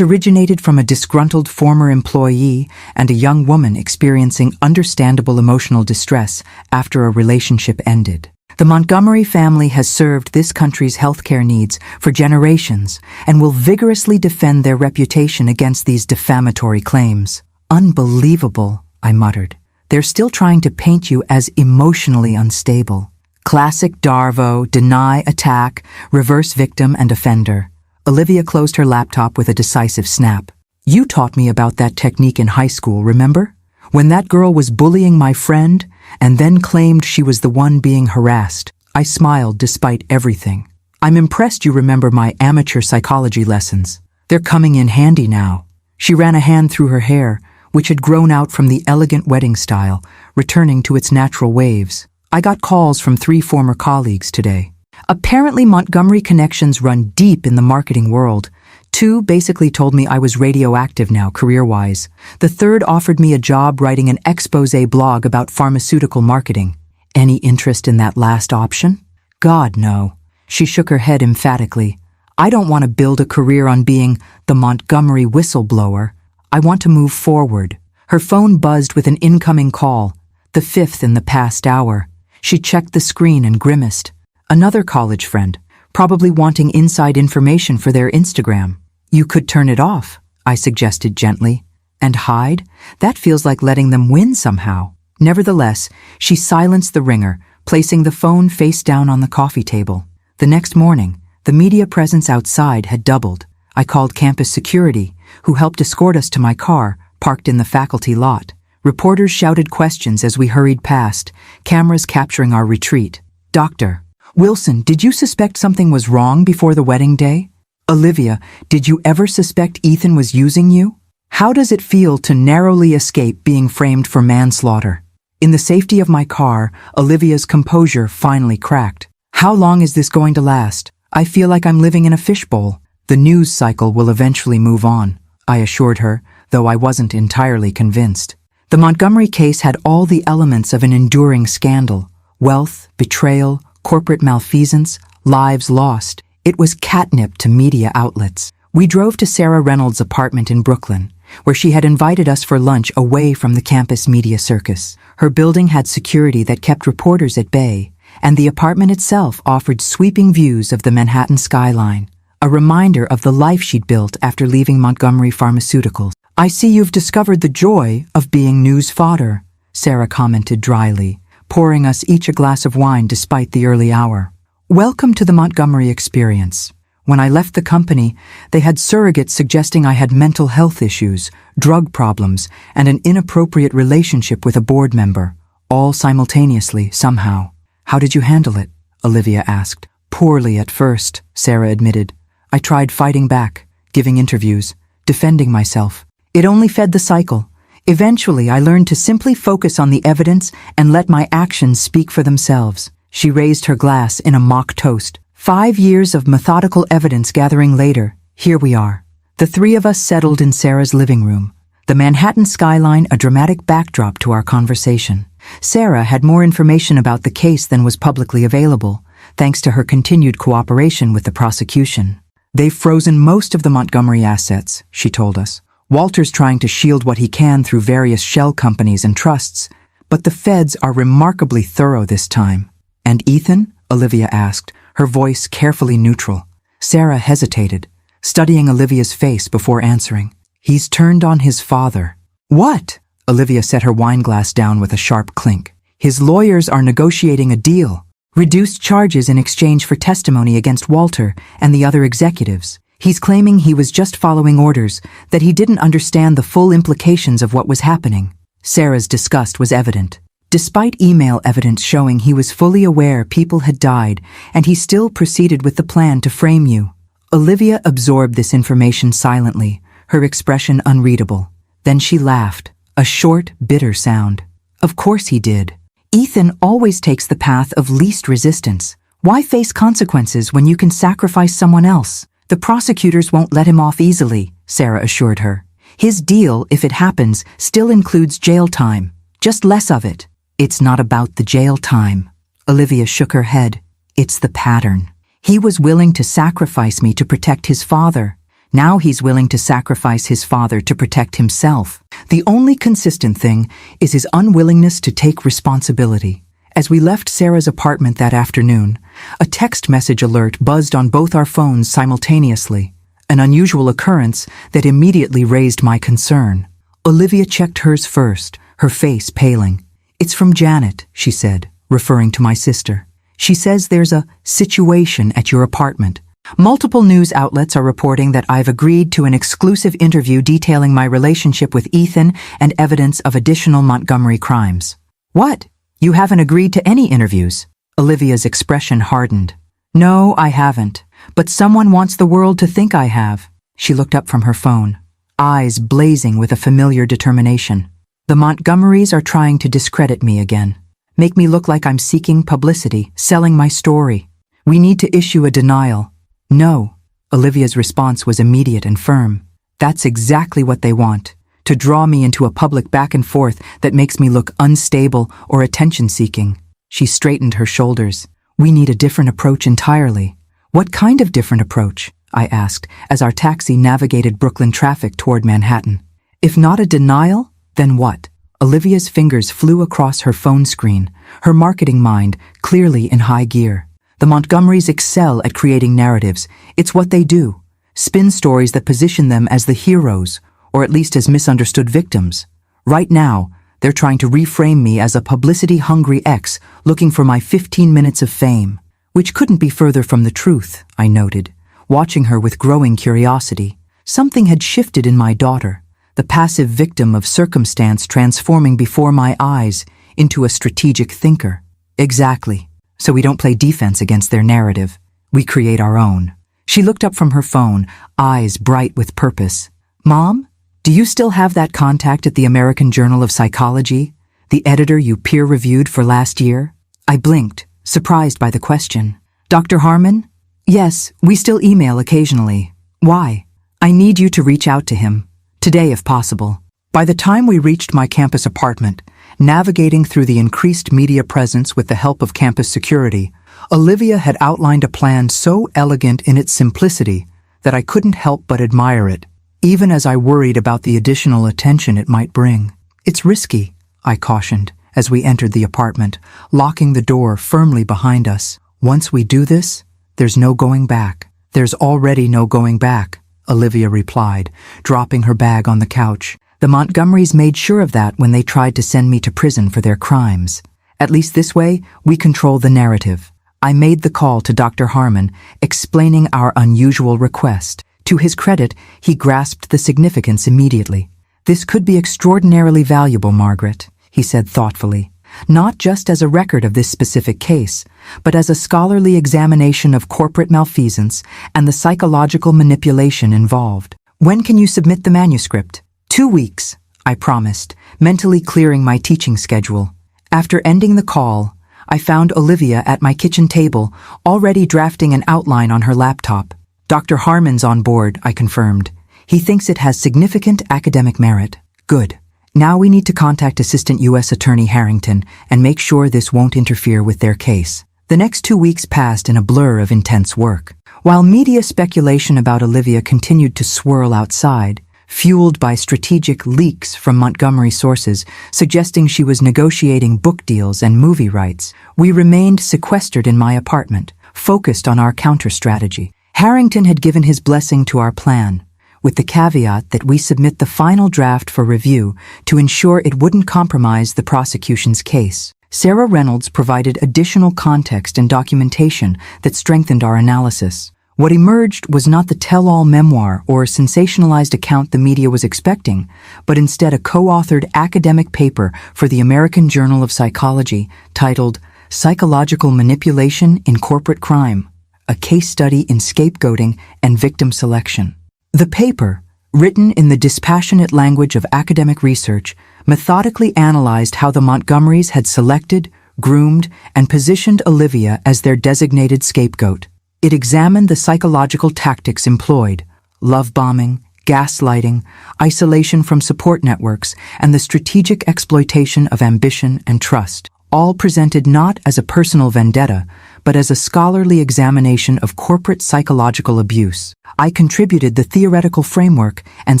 originated from a disgruntled former employee and a young woman experiencing understandable emotional distress after a relationship ended. The Montgomery family has served this country's healthcare needs for generations and will vigorously defend their reputation against these defamatory claims." "Unbelievable," I muttered. "They're still trying to paint you as emotionally unstable." Classic Darvo, deny, attack, reverse victim and offender. Olivia closed her laptop with a decisive snap. "You taught me about that technique in high school, remember? When that girl was bullying my friend and then claimed she was the one being harassed." I smiled despite everything. "I'm impressed you remember my amateur psychology lessons. They're coming in handy now." She ran a hand through her hair, which had grown out from the elegant wedding style, returning to its natural waves. "I got calls from 3 former colleagues today. Apparently Montgomery connections run deep in the marketing world. 2 basically told me I was radioactive now, career-wise. The 3rd offered me a job writing an exposé blog about pharmaceutical marketing. Any interest in that last option?" "God, no." She shook her head emphatically. I don't want to build a career on being the Montgomery whistleblower. I want to move forward. Her phone buzzed with an incoming call, the fifth in the past hour. She checked the screen and grimaced. Another college friend, probably wanting inside information for their Instagram. You could turn it off, I suggested gently. And hide? That feels like letting them win somehow. Nevertheless, she silenced the ringer, placing the phone face down on the coffee table. The next morning, the media presence outside had doubled. I called campus security, who helped escort us to my car, parked in the faculty lot. Reporters shouted questions as we hurried past, cameras capturing our retreat. Dr. Wilson, did you suspect something was wrong before the wedding day? Olivia, did you ever suspect Ethan was using you? How does it feel to narrowly escape being framed for manslaughter? In the safety of my car, Olivia's composure finally cracked. How long is this going to last? I feel like I'm living in a fishbowl. The news cycle will eventually move on, I assured her, though I wasn't entirely convinced. The Montgomery case had all the elements of an enduring scandal. Wealth, betrayal, corporate malfeasance, lives lost. It was catnip to media outlets. We drove to Sarah Reynolds' apartment in Brooklyn, where she had invited us for lunch away from the campus media circus. Her building had security that kept reporters at bay, and the apartment itself offered sweeping views of the Manhattan skyline, a reminder of the life she'd built after leaving Montgomery Pharmaceuticals. I see you've discovered the joy of being news fodder, Sarah commented dryly, pouring us each a glass of wine despite the early hour. Welcome to the Montgomery experience. When I left the company, they had surrogates suggesting I had mental health issues, drug problems, and an inappropriate relationship with a board member, all simultaneously, somehow. How did you handle it? Olivia asked. Poorly at first, Sarah admitted. I tried fighting back, giving interviews, defending myself. It only fed the cycle. Eventually, I learned to simply focus on the evidence and let my actions speak for themselves. She raised her glass in a mock toast. 5 years of methodical evidence gathering later, here we are. The three of us settled in Sarah's living room, the Manhattan skyline a dramatic backdrop to our conversation. Sarah had more information about the case than was publicly available, thanks to her continued cooperation with the prosecution. They've frozen most of the Montgomery assets, she told us. Walter's trying to shield what he can through various shell companies and trusts, but the feds are remarkably thorough this time. And Ethan? Olivia asked, her voice carefully neutral. Sarah hesitated, studying Olivia's face before answering. He's turned on his father. What? Olivia set her wineglass down with a sharp clink. His lawyers are negotiating a deal. Reduced charges in exchange for testimony against Walter and the other executives. He's claiming he was just following orders, that he didn't understand the full implications of what was happening. Sarah's disgust was evident. Despite email evidence showing he was fully aware people had died, and he still proceeded with the plan to frame you. Olivia absorbed this information silently, her expression unreadable. Then she laughed, a short, bitter sound. Of course he did. Ethan always takes the path of least resistance. Why face consequences when you can sacrifice someone else? The prosecutors won't let him off easily, Sarah assured her. His deal, if it happens, still includes jail time. Just less of it. It's not about the jail time. Olivia shook her head. It's the pattern. He was willing to sacrifice me to protect his father. Now he's willing to sacrifice his father to protect himself. The only consistent thing is his unwillingness to take responsibility. As we left Sarah's apartment that afternoon, a text message alert buzzed on both our phones simultaneously, an unusual occurrence that immediately raised my concern. Olivia checked hers first, her face paling. It's from Janet, she said, referring to my sister. She says there's a situation at your apartment. Multiple news outlets are reporting that I've agreed to an exclusive interview detailing my relationship with Ethan and evidence of additional Montgomery crimes. What? You haven't agreed to any interviews? Olivia's expression hardened. No, I haven't. But someone wants the world to think I have. She looked up from her phone, eyes blazing with a familiar determination. The Montgomerys are trying to discredit me again. Make me look like I'm seeking publicity, selling my story. We need to issue a denial. No. Olivia's response was immediate and firm. That's exactly what they want. To draw me into a public back and forth that makes me look unstable or attention-seeking. She straightened her shoulders. We need a different approach entirely. What kind of different approach? I asked as our taxi navigated Brooklyn traffic toward Manhattan. If not a denial, then what? Olivia's fingers flew across her phone screen, her marketing mind clearly in high gear. The Montgomerys excel at creating narratives. It's what they do. Spin stories that position them as the heroes, or at least as misunderstood victims. Right now, they're trying to reframe me as a publicity-hungry ex looking for my 15 minutes of fame. Which couldn't be further from the truth, I noted, watching her with growing curiosity. Something had shifted in my daughter, the passive victim of circumstance transforming before my eyes into a strategic thinker. Exactly. So we don't play defense against their narrative. We create our own. She looked up from her phone, eyes bright with purpose. Mom, do you still have that contact at the American Journal of Psychology, the editor you peer-reviewed for last year? I blinked, surprised by the question. Dr. Harmon? Yes, we still email occasionally. Why? I need you to reach out to him. Today, if possible. By the time we reached my campus apartment, navigating through the increased media presence with the help of campus security, Olivia had outlined a plan so elegant in its simplicity that I couldn't help but admire it, even as I worried about the additional attention it might bring. It's risky, I cautioned, as we entered the apartment, locking the door firmly behind us. Once we do this, there's no going back. There's already no going back, Olivia replied, dropping her bag on the couch. The Montgomerys made sure of that when they tried to send me to prison for their crimes. At least this way, we control the narrative. I made the call to Dr. Harmon, explaining our unusual request. To his credit, he grasped the significance immediately. This could be extraordinarily valuable, Margaret, he said thoughtfully. Not just as a record of this specific case, but as a scholarly examination of corporate malfeasance and the psychological manipulation involved. When can you submit the manuscript? 2 weeks, I promised, mentally clearing my teaching schedule. After ending the call, I found Olivia at my kitchen table, already drafting an outline on her laptop. Dr. Harmon's on board, I confirmed. He thinks it has significant academic merit. Good. Now we need to contact Assistant U.S. Attorney Harrington and make sure this won't interfere with their case. The next 2 weeks passed in a blur of intense work. While media speculation about Olivia continued to swirl outside, fueled by strategic leaks from Montgomery sources suggesting she was negotiating book deals and movie rights, we remained sequestered in my apartment, focused on our counter-strategy. Harrington had given his blessing to our plan, with the caveat that we submit the final draft for review to ensure it wouldn't compromise the prosecution's case. Sarah Reynolds provided additional context and documentation that strengthened our analysis. What emerged was not the tell-all memoir or sensationalized account the media was expecting, but instead a co-authored academic paper for the American Journal of Psychology titled Psychological Manipulation in Corporate Crime, a case study in scapegoating and victim selection. The paper, written in the dispassionate language of academic research, methodically analyzed how the Montgomerys had selected, groomed, and positioned Olivia as their designated scapegoat. It examined the psychological tactics employed: love bombing, gaslighting, isolation from support networks, and the strategic exploitation of ambition and trust, all presented not as a personal vendetta, but as a scholarly examination of corporate psychological abuse. I contributed the theoretical framework and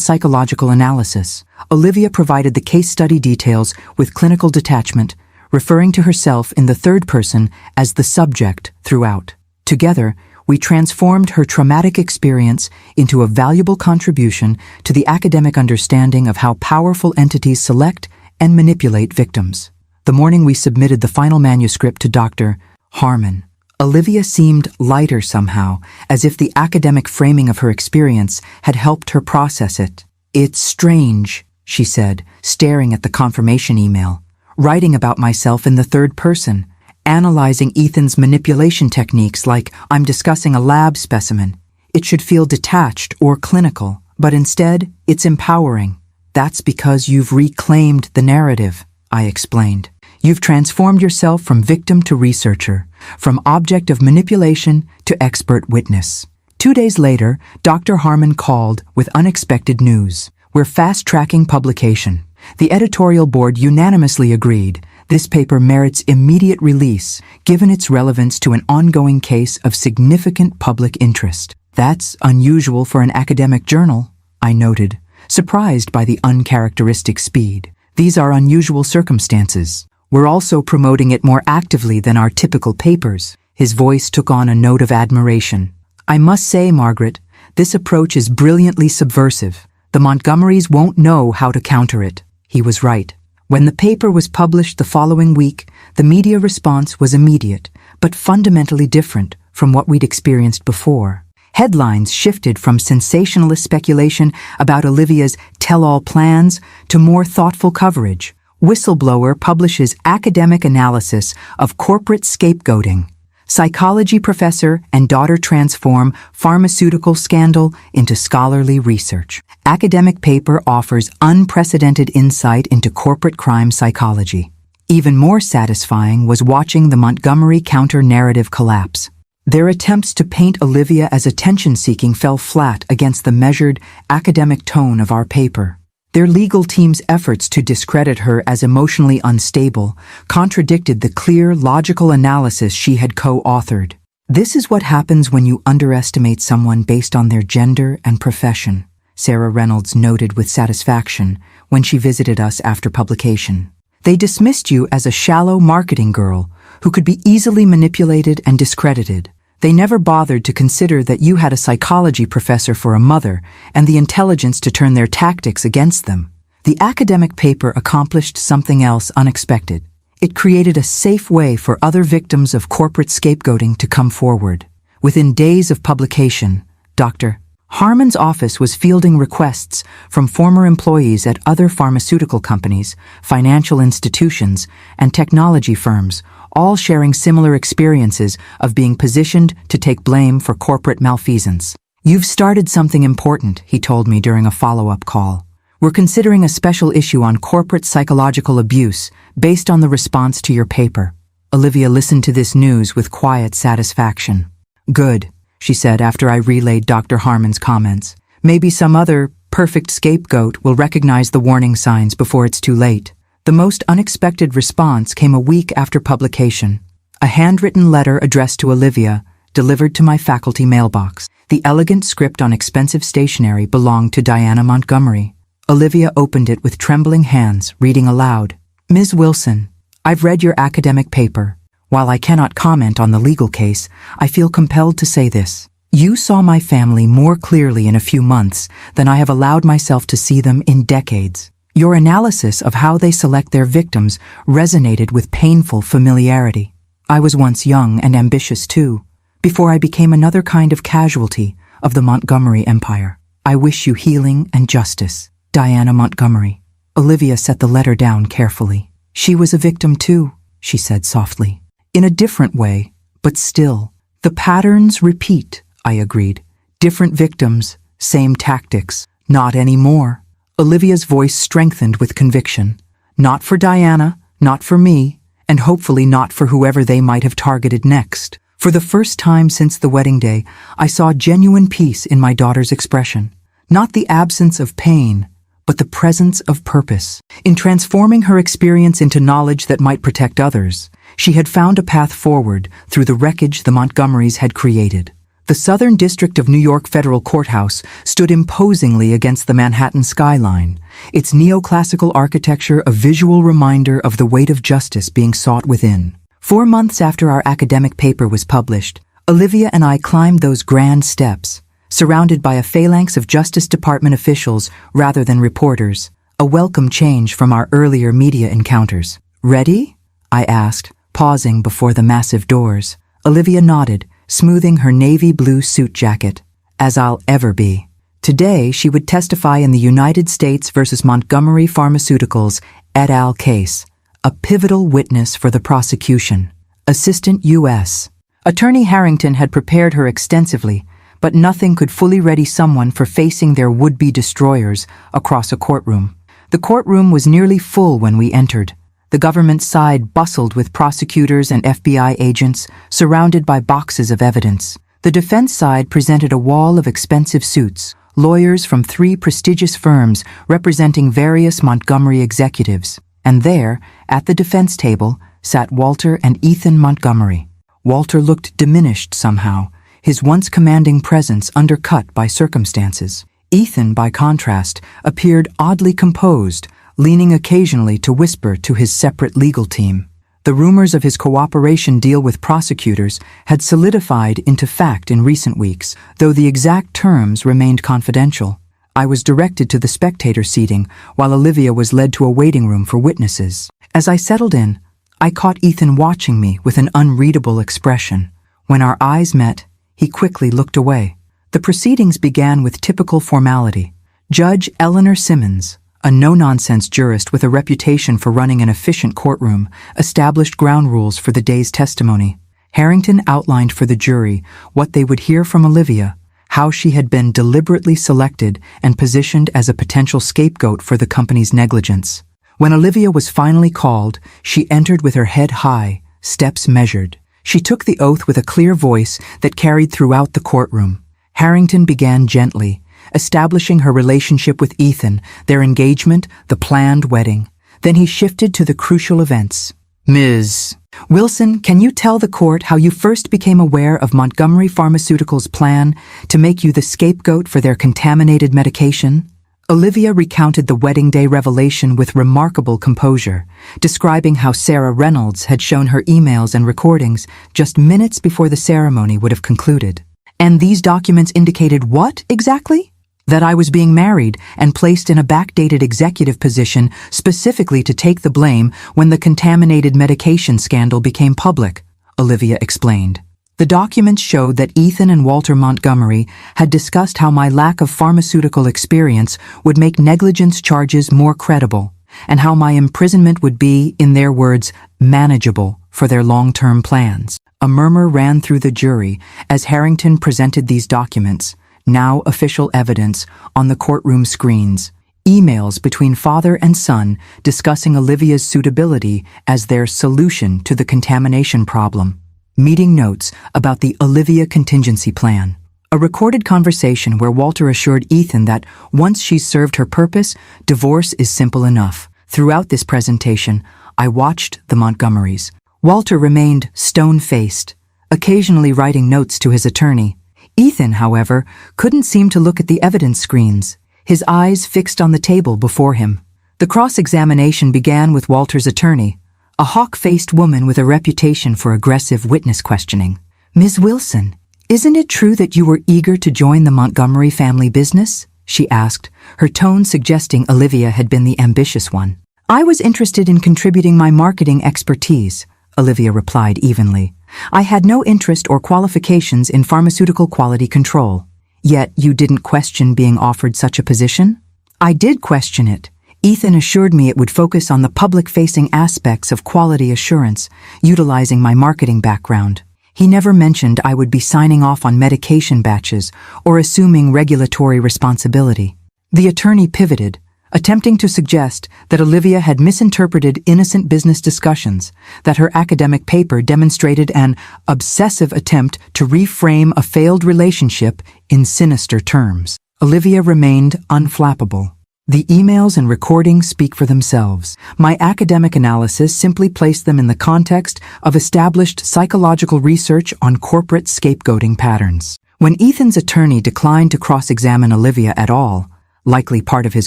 psychological analysis. Olivia provided the case study details with clinical detachment, referring to herself in the third person as the subject throughout. Together, we transformed her traumatic experience into a valuable contribution to the academic understanding of how powerful entities select and manipulate victims. The morning we submitted the final manuscript to Dr. Harmon, Olivia seemed lighter somehow, as if the academic framing of her experience had helped her process it. "It's strange," she said, staring at the confirmation email. "Writing about myself in the third person, analyzing Ethan's manipulation techniques like I'm discussing a lab specimen. It should feel detached or clinical, but instead, it's empowering. That's because you've reclaimed the narrative," I explained. "You've transformed yourself from victim to researcher, from object of manipulation to expert witness." 2 days later, Dr. Harmon called with unexpected news. "We're fast-tracking publication. The editorial board unanimously agreed. This paper merits immediate release, given its relevance to an ongoing case of significant public interest." That's unusual for an academic journal, I noted, surprised by the uncharacteristic speed. These are unusual circumstances. We're also promoting it more actively than our typical papers. His voice took on a note of admiration. I must say, Margaret, this approach is brilliantly subversive. The Montgomerys won't know how to counter it. He was right. When the paper was published the following week, the media response was immediate, but fundamentally different from what we'd experienced before. Headlines shifted from sensationalist speculation about Olivia's tell-all plans to more thoughtful coverage. Whistleblower publishes academic analysis of corporate scapegoating. Psychology professor and daughter transform pharmaceutical scandal into scholarly research. Academic paper offers unprecedented insight into corporate crime psychology. Even more satisfying was watching the Montgomery counter-narrative collapse. Their attempts to paint Olivia as attention-seeking fell flat against the measured, academic tone of our paper. Their legal team's efforts to discredit her as emotionally unstable contradicted the clear, logical analysis she had co-authored. This is what happens when you underestimate someone based on their gender and profession, Sarah Reynolds noted with satisfaction when she visited us after publication. They dismissed you as a shallow marketing girl who could be easily manipulated and discredited. They never bothered to consider that you had a psychology professor for a mother and the intelligence to turn their tactics against them. The academic paper accomplished something else unexpected. It created a safe way for other victims of corporate scapegoating to come forward. Within days of publication, Dr. Harmon's office was fielding requests from former employees at other pharmaceutical companies, financial institutions, and technology firms, all sharing similar experiences of being positioned to take blame for corporate malfeasance. You've started something important, he told me during a follow-up call. We're considering a special issue on corporate psychological abuse based on the response to your paper. Olivia listened to this news with quiet satisfaction. Good, she said after I relayed Dr. Harmon's comments. Maybe some other perfect scapegoat will recognize the warning signs before it's too late. The most unexpected response came a week after publication. A handwritten letter addressed to Olivia, delivered to my faculty mailbox. The elegant script on expensive stationery belonged to Diana Montgomery. Olivia opened it with trembling hands, reading aloud. Ms. Wilson, I've read your academic paper. While I cannot comment on the legal case, I feel compelled to say this. You saw my family more clearly in a few months than I have allowed myself to see them in decades. Your analysis of how they select their victims resonated with painful familiarity. I was once young and ambitious too, before I became another kind of casualty of the Montgomery empire. I wish you healing and justice. Diana Montgomery. Olivia set the letter down carefully. She was a victim too, she said softly. In a different way, but still. The patterns repeat, I agreed. Different victims, same tactics. Not anymore. Olivia's voice strengthened with conviction. Not for Diana, not for me, and hopefully not for whoever they might have targeted next. For the first time since the wedding day, I saw genuine peace in my daughter's expression. Not the absence of pain, but the presence of purpose. In transforming her experience into knowledge that might protect others, she had found a path forward through the wreckage the Montgomerys had created. The Southern District of New York Federal Courthouse stood imposingly against the Manhattan skyline, its neoclassical architecture a visual reminder of the weight of justice being sought within. 4 months after our academic paper was published, Olivia and I climbed those grand steps, surrounded by a phalanx of Justice Department officials rather than reporters, a welcome change from our earlier media encounters. Ready? I asked, pausing before the massive doors. Olivia nodded, smoothing her navy blue suit jacket. As I'll ever be. Today, she would testify in the United States versus Montgomery Pharmaceuticals et al. Case, a pivotal witness for the prosecution. Assistant U.S. Attorney Harrington had prepared her extensively, but nothing could fully ready someone for facing their would-be destroyers across a courtroom. The courtroom was nearly full when we entered. The government side bustled with prosecutors and FBI agents, surrounded by boxes of evidence. The defense side presented a wall of expensive suits, lawyers from 3 prestigious firms representing various Montgomery executives. And there, at the defense table, sat Walter and Ethan Montgomery. Walter looked diminished somehow, his once commanding presence undercut by circumstances. Ethan, by contrast, appeared oddly composed, leaning occasionally to whisper to his separate legal team. The rumors of his cooperation deal with prosecutors had solidified into fact in recent weeks, though the exact terms remained confidential. I was directed to the spectator seating, while Olivia was led to a waiting room for witnesses. As I settled in, I caught Ethan watching me with an unreadable expression. When our eyes met, he quickly looked away. The proceedings began with typical formality. Judge Eleanor Simmons, a no-nonsense jurist with a reputation for running an efficient courtroom, established ground rules for the day's testimony. Harrington outlined for the jury what they would hear from Olivia, how she had been deliberately selected and positioned as a potential scapegoat for the company's negligence. When Olivia was finally called, she entered with her head high, steps measured. She took the oath with a clear voice that carried throughout the courtroom. Harrington began gently, establishing her relationship with Ethan, their engagement, the planned wedding. Then he shifted to the crucial events. Ms. Wilson, can you tell the court how you first became aware of Montgomery Pharmaceuticals' plan to make you the scapegoat for their contaminated medication? Olivia recounted the wedding day revelation with remarkable composure, describing how Sarah Reynolds had shown her emails and recordings just minutes before the ceremony would have concluded. And these documents indicated what, exactly? That I was being married and placed in a backdated executive position specifically to take the blame when the contaminated medication scandal became public, Olivia explained. The documents showed that Ethan and Walter Montgomery had discussed how my lack of pharmaceutical experience would make negligence charges more credible, and how my imprisonment would be, in their words, manageable for their long-term plans. A murmur ran through the jury as Harrington presented these documents, now official evidence, on the courtroom screens. Emails between father and son discussing Olivia's suitability as their solution to the contamination problem. Meeting notes about the Olivia contingency plan. A recorded conversation where Walter assured Ethan that once she's served her purpose, divorce is simple enough. Throughout this presentation, I watched the Montgomerys. Walter remained stone-faced, occasionally writing notes to his attorney. Ethan, however, couldn't seem to look at the evidence screens, his eyes fixed on the table before him. The cross-examination began with Walter's attorney, a hawk-faced woman with a reputation for aggressive witness questioning. Ms. Wilson, isn't it true that you were eager to join the Montgomery family business? She asked, her tone suggesting Olivia had been the ambitious one. I was interested in contributing my marketing expertise, Olivia replied evenly. I had no interest or qualifications in pharmaceutical quality control. Yet you didn't question being offered such a position? I did question it. Ethan assured me it would focus on the public-facing aspects of quality assurance, utilizing my marketing background. He never mentioned I would be signing off on medication batches or assuming regulatory responsibility. The attorney pivoted, attempting to suggest that Olivia had misinterpreted innocent business discussions, that her academic paper demonstrated an obsessive attempt to reframe a failed relationship in sinister terms. Olivia remained unflappable. The emails and recordings speak for themselves. My academic analysis simply placed them in the context of established psychological research on corporate scapegoating patterns. When Ethan's attorney declined to cross-examine Olivia at all, likely part of his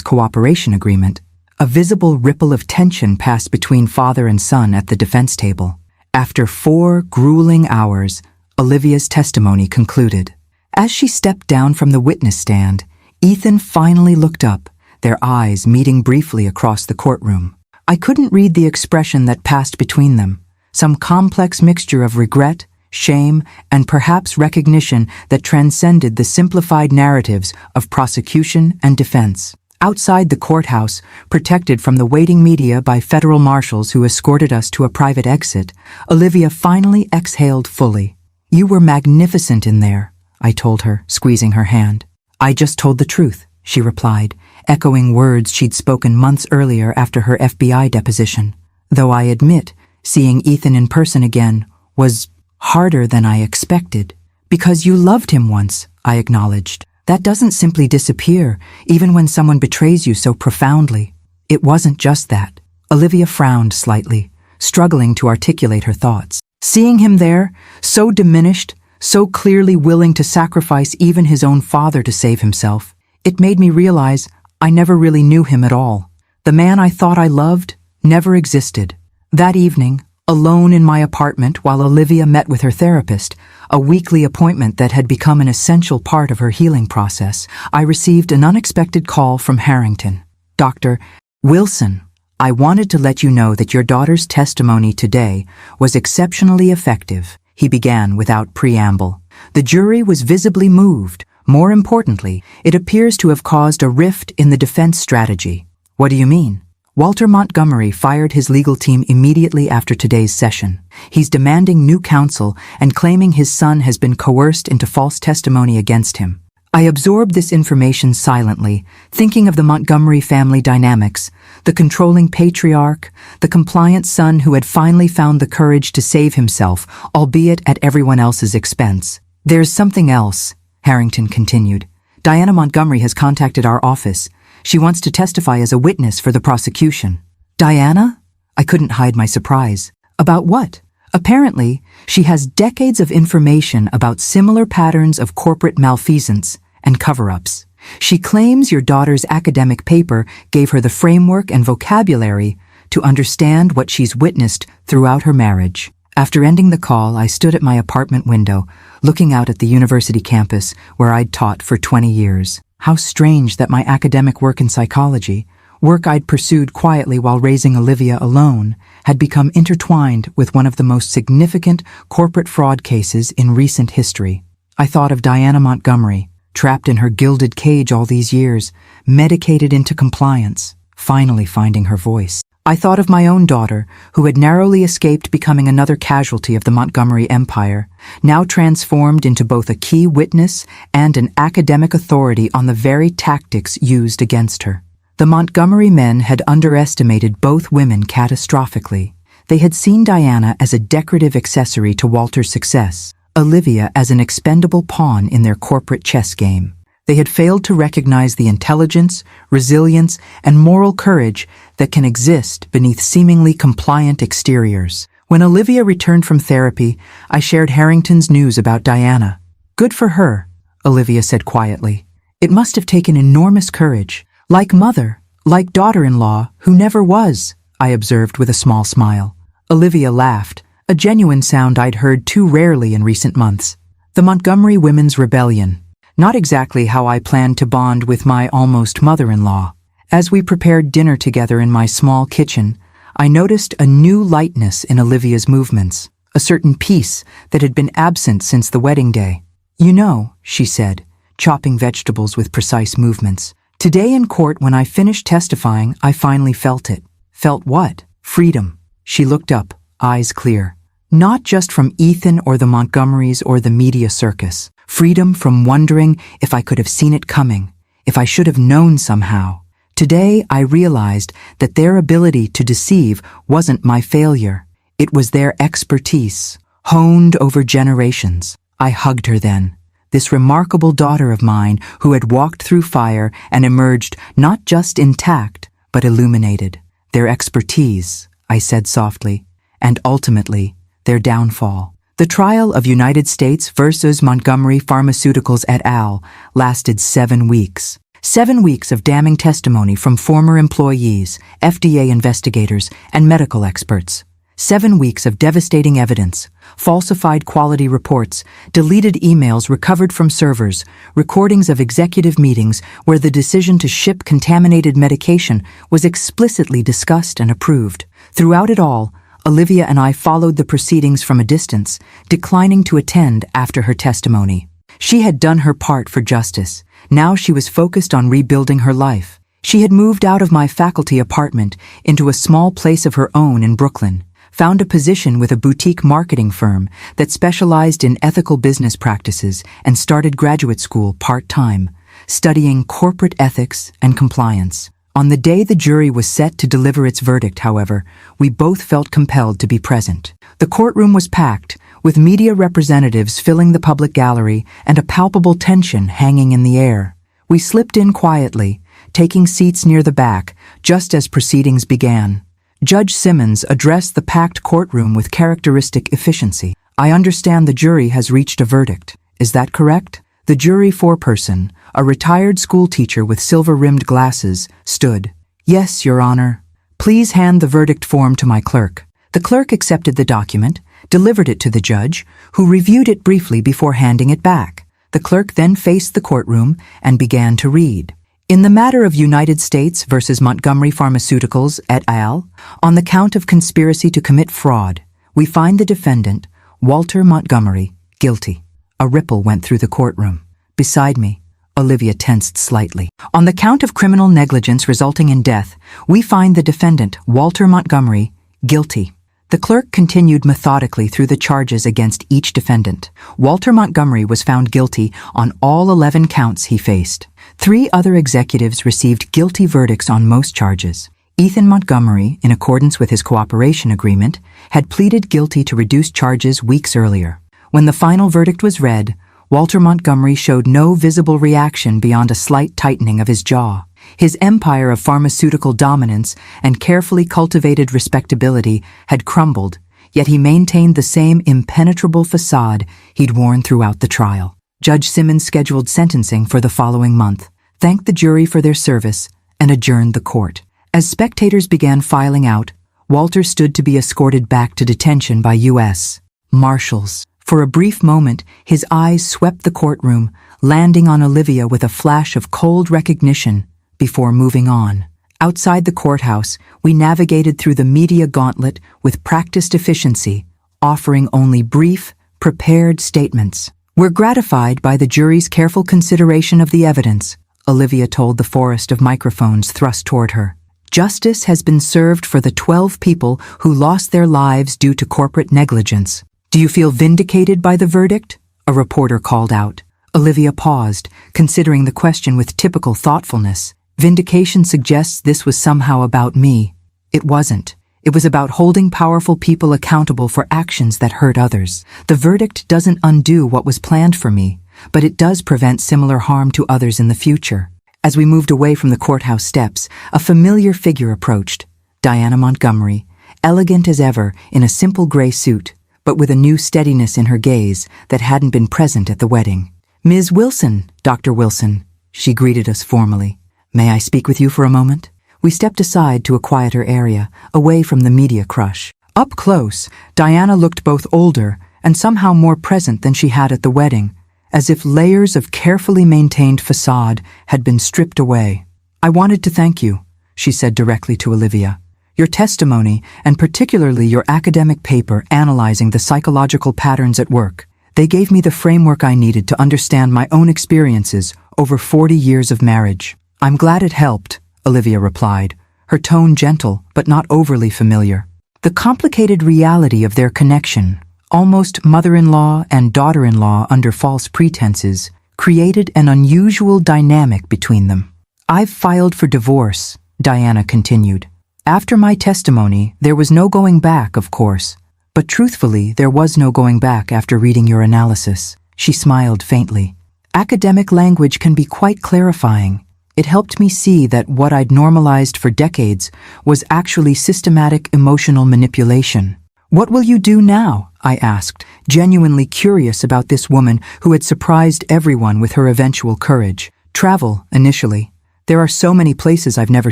cooperation agreement, a visible ripple of tension passed between father and son at the defense table. After 4 grueling hours, Olivia's testimony concluded. As she stepped down from the witness stand, Ethan finally looked up, their eyes meeting briefly across the courtroom. I couldn't read the expression that passed between them, some complex mixture of regret, shame, and perhaps recognition that transcended the simplified narratives of prosecution and defense. Outside the courthouse, protected from the waiting media by federal marshals who escorted us to a private exit, Olivia finally exhaled fully. You were magnificent in there, I told her, squeezing her hand. I just told the truth, she replied, echoing words she'd spoken months earlier after her FBI deposition. Though I admit, seeing Ethan in person again was harder than I expected. Because you loved him once, I acknowledged. That doesn't simply disappear, even when someone betrays you so profoundly. It wasn't just that. Olivia frowned slightly, struggling to articulate her thoughts. Seeing him there, so diminished, so clearly willing to sacrifice even his own father to save himself. It made me realize I never really knew him at all. The man I thought I loved never existed. That evening, alone in my apartment while Olivia met with her therapist, a weekly appointment that had become an essential part of her healing process, I received an unexpected call from Harrington. "Dr. Wilson, I wanted to let you know that your daughter's testimony today was exceptionally effective," he began without preamble. "The jury was visibly moved. More importantly, it appears to have caused a rift in the defense strategy." "What do you mean?" "Walter Montgomery fired his legal team immediately after today's session. He's demanding new counsel and claiming his son has been coerced into false testimony against him." I absorbed this information silently, thinking of the Montgomery family dynamics, the controlling patriarch, the compliant son who had finally found the courage to save himself, albeit at everyone else's expense. "There's something else," Harrington continued. "Diana Montgomery has contacted our office. She wants to testify as a witness for the prosecution." "Diana?" I couldn't hide my surprise. "About what?" "Apparently, she has decades of information about similar patterns of corporate malfeasance and cover-ups. She claims your daughter's academic paper gave her the framework and vocabulary to understand what she's witnessed throughout her marriage." After ending the call, I stood at my apartment window, looking out at the university campus where I'd taught for 20 years. How strange that my academic work in psychology, work I'd pursued quietly while raising Olivia alone, had become intertwined with one of the most significant corporate fraud cases in recent history. I thought of Diana Montgomery, trapped in her gilded cage all these years, medicated into compliance, finally finding her voice. I thought of my own daughter, who had narrowly escaped becoming another casualty of the Montgomery empire, now transformed into both a key witness and an academic authority on the very tactics used against her. The Montgomery men had underestimated both women catastrophically. They had seen Diana as a decorative accessory to Walter's success, Olivia as an expendable pawn in their corporate chess game. They had failed to recognize the intelligence, resilience, and moral courage that can exist beneath seemingly compliant exteriors. When Olivia returned from therapy, I shared Harrington's news about Diana. "Good for her," Olivia said quietly. "It must have taken enormous courage. Like mother, like daughter-in-law, who never was," I observed with a small smile. Olivia laughed, a genuine sound I'd heard too rarely in recent months. "The Montgomery Women's Rebellion. Not exactly how I planned to bond with my almost mother-in-law." As we prepared dinner together in my small kitchen, I noticed a new lightness in Olivia's movements, a certain peace that had been absent since the wedding day. "You know," she said, chopping vegetables with precise movements, "today in court when I finished testifying, I finally felt it." "Felt what?" "Freedom." She looked up, eyes clear. "Not just from Ethan or the Montgomerys or the media circus. Freedom from wondering if I could have seen it coming, if I should have known somehow. Today I realized that their ability to deceive wasn't my failure. It was their expertise, honed over generations." I hugged her then. This remarkable daughter of mine who had walked through fire and emerged not just intact, but illuminated. Their expertise, I said softly, and ultimately, their downfall. The trial of United States versus Montgomery Pharmaceuticals et al. Lasted 7 weeks. 7 weeks of damning testimony from former employees, FDA investigators, and medical experts. 7 weeks of devastating evidence, falsified quality reports, deleted emails recovered from servers, recordings of executive meetings where the decision to ship contaminated medication was explicitly discussed and approved. Throughout it all, Olivia and I followed the proceedings from a distance, declining to attend after her testimony. She had done her part for justice. Now she was focused on rebuilding her life. She had moved out of my faculty apartment into a small place of her own in Brooklyn, found a position with a boutique marketing firm that specialized in ethical business practices, and started graduate school part-time, studying corporate ethics and compliance. On the day the jury was set to deliver its verdict, however, we both felt compelled to be present. The courtroom was packed, with media representatives filling the public gallery and a palpable tension hanging in the air. We slipped in quietly, taking seats near the back, just as proceedings began. Judge Simmons addressed the packed courtroom with characteristic efficiency. I understand the jury has reached a verdict. Is that correct? The jury foreperson, a retired school teacher with silver-rimmed glasses, stood. Yes, Your Honor. Please hand the verdict form to my clerk. The clerk accepted the document, delivered it to the judge, who reviewed it briefly before handing it back. The clerk then faced the courtroom and began to read. In the matter of United States versus Montgomery Pharmaceuticals et al., on the count of conspiracy to commit fraud, we find the defendant, Walter Montgomery, guilty. A ripple went through the courtroom. Beside me, Olivia tensed slightly. On the count of criminal negligence resulting in death, we find the defendant, Walter Montgomery, guilty. The clerk continued methodically through the charges against each defendant. Walter Montgomery was found guilty on all 11 counts he faced. 3 other executives received guilty verdicts on most charges. Ethan Montgomery, in accordance with his cooperation agreement, had pleaded guilty to reduced charges weeks earlier. When the final verdict was read, Walter Montgomery showed no visible reaction beyond a slight tightening of his jaw. His empire of pharmaceutical dominance and carefully cultivated respectability had crumbled, yet he maintained the same impenetrable facade he'd worn throughout the trial. Judge Simmons scheduled sentencing for the following month, thanked the jury for their service, and adjourned the court. As spectators began filing out, Walter stood to be escorted back to detention by U.S. Marshals. For a brief moment, his eyes swept the courtroom, landing on Olivia with a flash of cold recognition before moving on. Outside the courthouse, we navigated through the media gauntlet with practiced efficiency, offering only brief, prepared statements. We're gratified by the jury's careful consideration of the evidence, Olivia told the forest of microphones thrust toward her. Justice has been served for the 12 people who lost their lives due to corporate negligence. Do you feel vindicated by the verdict? A reporter called out. Olivia paused, considering the question with typical thoughtfulness. Vindication suggests this was somehow about me. It wasn't. It was about holding powerful people accountable for actions that hurt others. The verdict doesn't undo what was planned for me, but it does prevent similar harm to others in the future. As we moved away from the courthouse steps, a familiar figure approached. Diana Montgomery, elegant as ever in a simple gray suit, but with a new steadiness in her gaze that hadn't been present at the wedding. Ms. Wilson, Dr. Wilson, she greeted us formally. May I speak with you for a moment? We stepped aside to a quieter area, away from the media crush. Up close, Diana looked both older and somehow more present than she had at the wedding, as if layers of carefully maintained facade had been stripped away. I wanted to thank you, she said directly to Olivia. Your testimony, and particularly your academic paper analyzing the psychological patterns at work, they gave me the framework I needed to understand my own experiences over 40 years of marriage. I'm glad it helped, Olivia replied, her tone gentle but not overly familiar. The complicated reality of their connection, almost mother-in-law and daughter-in-law under false pretenses, created an unusual dynamic between them. I've filed for divorce, Diana continued. After my testimony, there was no going back, of course, but truthfully, there was no going back after reading your analysis. She smiled faintly. Academic language can be quite clarifying. It helped me see that what I'd normalized for decades was actually systematic emotional manipulation. What will you do now? I asked, genuinely curious about this woman who had surprised everyone with her eventual courage. Travel, initially. There are so many places I've never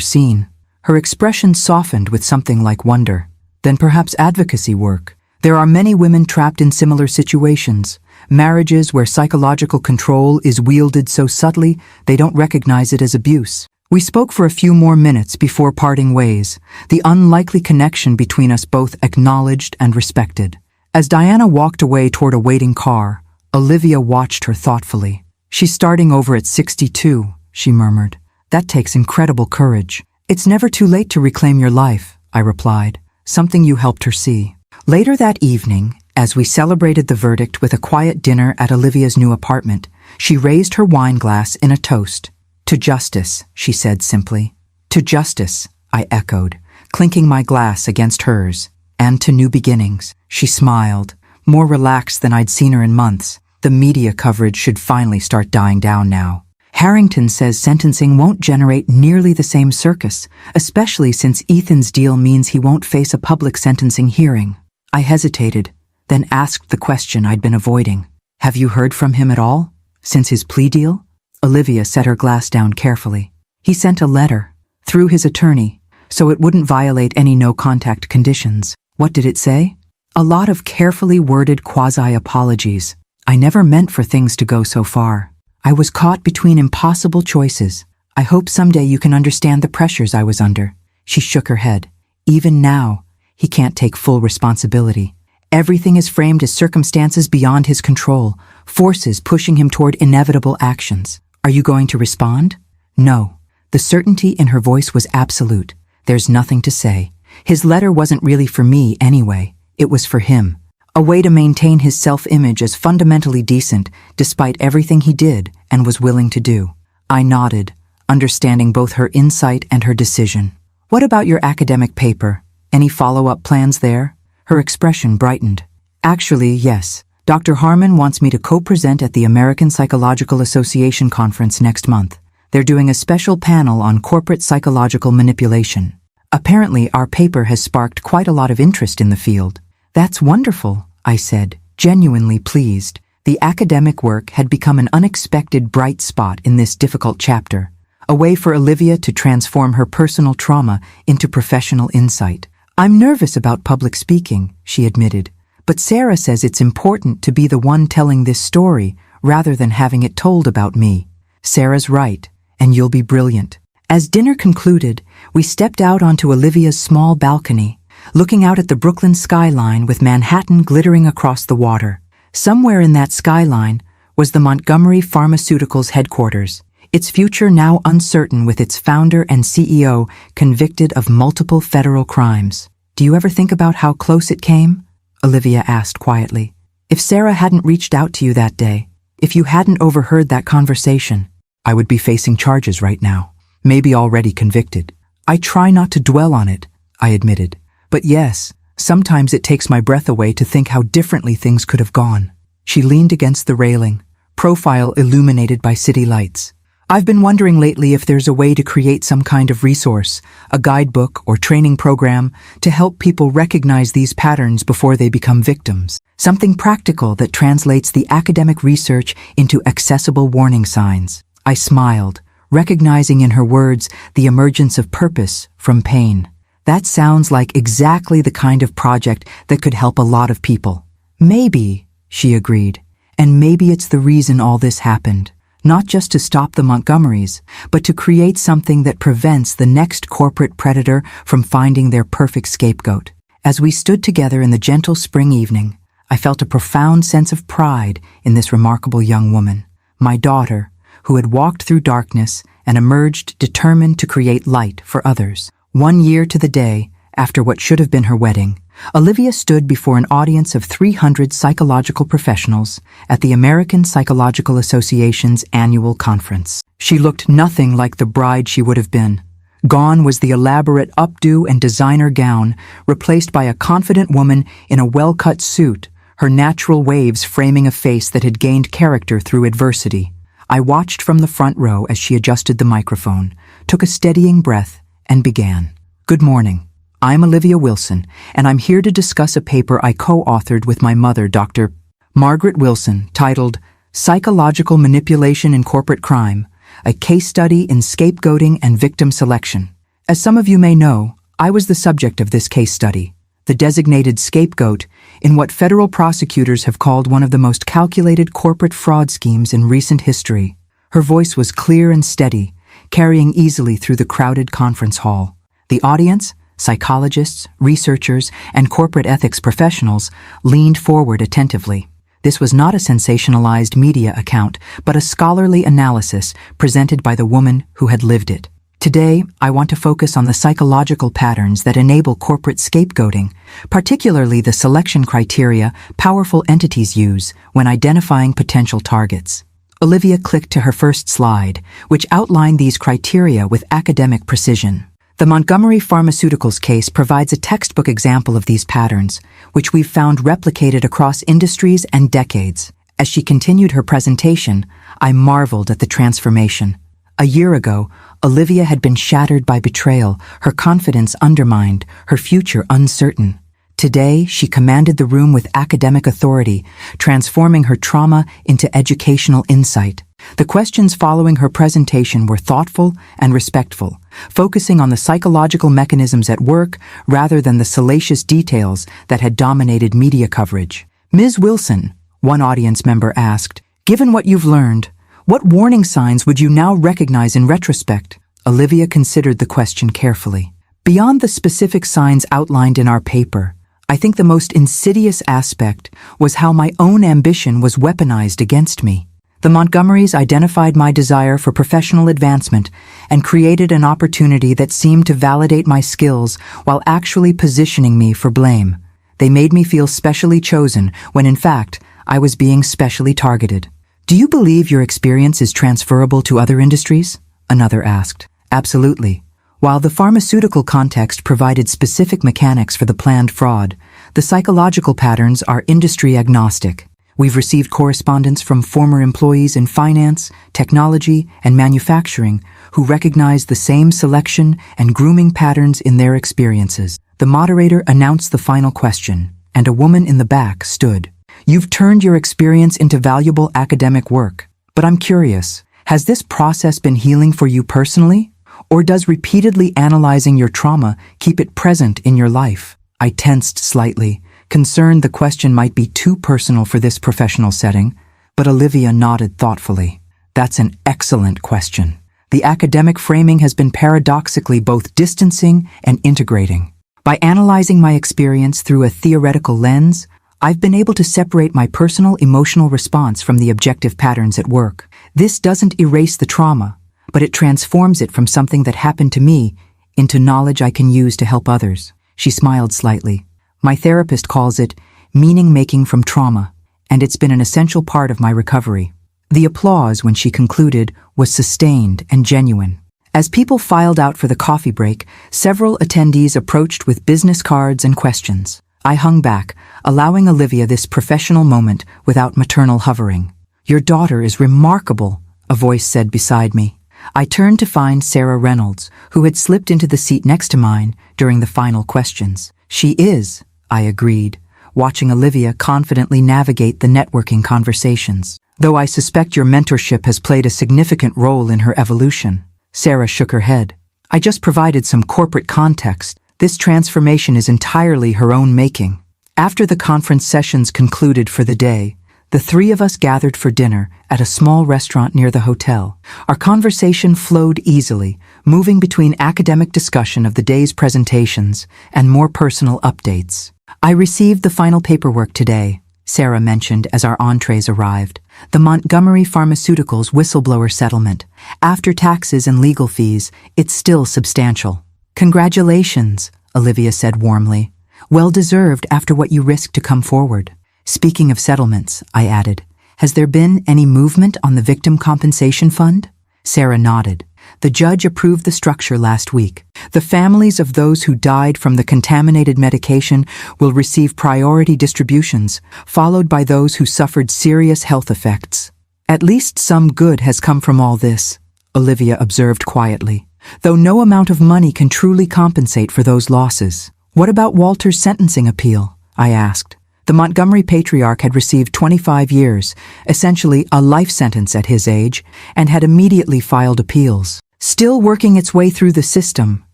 seen. Her expression softened with something like wonder. Then perhaps advocacy work. There are many women trapped in similar situations. Marriages where psychological control is wielded so subtly they don't recognize it as abuse. We spoke for a few more minutes before parting ways, the unlikely connection between us both acknowledged and respected. As Diana walked away toward a waiting car, Olivia watched her thoughtfully. She's starting over at 62, she murmured. That takes incredible courage. It's never too late to reclaim your life, I replied, something you helped her see. Later that evening, as we celebrated the verdict with a quiet dinner at Olivia's new apartment, she raised her wine glass in a toast. To justice, she said simply. To justice, I echoed, clinking my glass against hers. And to new beginnings, she smiled, more relaxed than I'd seen her in months. The media coverage should finally start dying down now. Harrington says sentencing won't generate nearly the same circus, especially since Ethan's deal means he won't face a public sentencing hearing. I hesitated, then asked the question I'd been avoiding. Have you heard from him at all? Since his plea deal? Olivia set her glass down carefully. He sent a letter, through his attorney, so it wouldn't violate any no-contact conditions. What did it say? A lot of carefully worded quasi-apologies. I never meant for things to go so far. I was caught between impossible choices. I hope someday you can understand the pressures I was under. She shook her head. Even now, he can't take full responsibility. Everything is framed as circumstances beyond his control, forces pushing him toward inevitable actions. Are you going to respond? No. The certainty in her voice was absolute. There's nothing to say. His letter wasn't really for me anyway. It was for him. A way to maintain his self-image as fundamentally decent despite everything he did and was willing to do. I nodded, understanding both her insight and her decision. What about your academic paper? Any follow-up plans there? Her expression brightened. Actually, yes. Dr. Harmon wants me to co-present at the American Psychological Association conference next month. They're doing a special panel on corporate psychological manipulation. Apparently, our paper has sparked quite a lot of interest in the field. That's wonderful, I said, genuinely pleased. The academic work had become an unexpected bright spot in this difficult chapter, a way for Olivia to transform her personal trauma into professional insight. I'm nervous about public speaking, she admitted, but Sarah says it's important to be the one telling this story rather than having it told about me. Sarah's right, and you'll be brilliant. As dinner concluded, we stepped out onto Olivia's small balcony, looking out at the Brooklyn skyline with Manhattan glittering across the water. Somewhere in that skyline was the Montgomery Pharmaceuticals headquarters, its future now uncertain with its founder and CEO convicted of multiple federal crimes. Do you ever think about how close it came? Olivia asked quietly. If Sarah hadn't reached out to you that day, if you hadn't overheard that conversation, I would be facing charges right now, maybe already convicted. I try not to dwell on it, I admitted. But yes, sometimes it takes my breath away to think how differently things could have gone. She leaned against the railing, profile illuminated by city lights. I've been wondering lately if there's a way to create some kind of resource, a guidebook or training program to help people recognize these patterns before they become victims. Something practical that translates the academic research into accessible warning signs. I smiled, recognizing in her words the emergence of purpose from pain. That sounds like exactly the kind of project that could help a lot of people. Maybe, she agreed, and maybe it's the reason all this happened. Not just to stop the Montgomerys, but to create something that prevents the next corporate predator from finding their perfect scapegoat. As we stood together in the gentle spring evening, I felt a profound sense of pride in this remarkable young woman, my daughter, who had walked through darkness and emerged determined to create light for others. 1 year to the day after what should have been her wedding, Olivia stood before an audience of 300 psychological professionals at the American Psychological Association's annual conference. She looked nothing like the bride she would have been. Gone was the elaborate updo and designer gown, replaced by a confident woman in a well-cut suit, her natural waves framing a face that had gained character through adversity. I watched from the front row as she adjusted the microphone, took a steadying breath, and began. Good morning. I'm Olivia Wilson, and I'm here to discuss a paper I co-authored with my mother, Dr. Margaret Wilson, titled Psychological Manipulation in Corporate Crime, a Case Study in Scapegoating and Victim Selection. As some of you may know, I was the subject of this case study, the designated scapegoat in what federal prosecutors have called one of the most calculated corporate fraud schemes in recent history. Her voice was clear and steady, carrying easily through the crowded conference hall. The audience, psychologists, researchers, and corporate ethics professionals leaned forward attentively. This was not a sensationalized media account, but a scholarly analysis presented by the woman who had lived it. Today, I want to focus on the psychological patterns that enable corporate scapegoating, particularly the selection criteria powerful entities use when identifying potential targets. Olivia clicked to her first slide, which outlined these criteria with academic precision. The Montgomery Pharmaceuticals case provides a textbook example of these patterns, which we've found replicated across industries and decades. As she continued her presentation, I marveled at the transformation. A year ago, Olivia had been shattered by betrayal, her confidence undermined, her future uncertain. Today, she commanded the room with academic authority, transforming her trauma into educational insight. The questions following her presentation were thoughtful and respectful, focusing on the psychological mechanisms at work rather than the salacious details that had dominated media coverage. "Ms. Wilson," one audience member asked, "given what you've learned, what warning signs would you now recognize in retrospect?" Olivia considered the question carefully. "Beyond the specific signs outlined in our paper, I think the most insidious aspect was how my own ambition was weaponized against me. The Montgomerys identified my desire for professional advancement and created an opportunity that seemed to validate my skills while actually positioning me for blame. They made me feel specially chosen when, in fact, I was being specially targeted." "Do you believe your experience is transferable to other industries?" another asked. "Absolutely. While the pharmaceutical context provided specific mechanics for the planned fraud, the psychological patterns are industry agnostic. We've received correspondence from former employees in finance, technology, and manufacturing who recognize the same selection and grooming patterns in their experiences." The moderator announced the final question, and a woman in the back stood. "You've turned your experience into valuable academic work, but I'm curious, has this process been healing for you personally? Or does repeatedly analyzing your trauma keep it present in your life?" I tensed slightly, concerned the question might be too personal for this professional setting, but Olivia nodded thoughtfully. "That's an excellent question. The academic framing has been paradoxically both distancing and integrating. By analyzing my experience through a theoretical lens, I've been able to separate my personal emotional response from the objective patterns at work. This doesn't erase the trauma, but it transforms it from something that happened to me into knowledge I can use to help others." She smiled slightly. "My therapist calls it meaning-making from trauma, and it's been an essential part of my recovery." The applause when she concluded was sustained and genuine. As people filed out for the coffee break, several attendees approached with business cards and questions. I hung back, allowing Olivia this professional moment without maternal hovering. "Your daughter is remarkable," a voice said beside me. I turned to find Sarah Reynolds, who had slipped into the seat next to mine during the final questions. "She is," I agreed, watching Olivia confidently navigate the networking conversations. "Though I suspect your mentorship has played a significant role in her evolution." Sarah shook her head. "I just provided some corporate context. This transformation is entirely her own making." After the conference sessions concluded for the day, the three of us gathered for dinner at a small restaurant near the hotel. Our conversation flowed easily, moving between academic discussion of the day's presentations and more personal updates. "I received the final paperwork today," Sarah mentioned as our entrees arrived. "The Montgomery Pharmaceuticals whistleblower settlement. After taxes and legal fees, it's still substantial." "Congratulations," Olivia said warmly. "Well deserved after what you risked to come forward." "Speaking of settlements," I added, "has there been any movement on the Victim Compensation Fund?" Sarah nodded. "The judge approved the structure last week. The families of those who died from the contaminated medication will receive priority distributions, followed by those who suffered serious health effects. At least some good has come from all this," Olivia observed quietly, "though no amount of money can truly compensate for those losses." "What about Walter's sentencing appeal?" I asked. The Montgomery patriarch had received 25 years, essentially a life sentence at his age, and had immediately filed appeals. "Still working its way through the system,"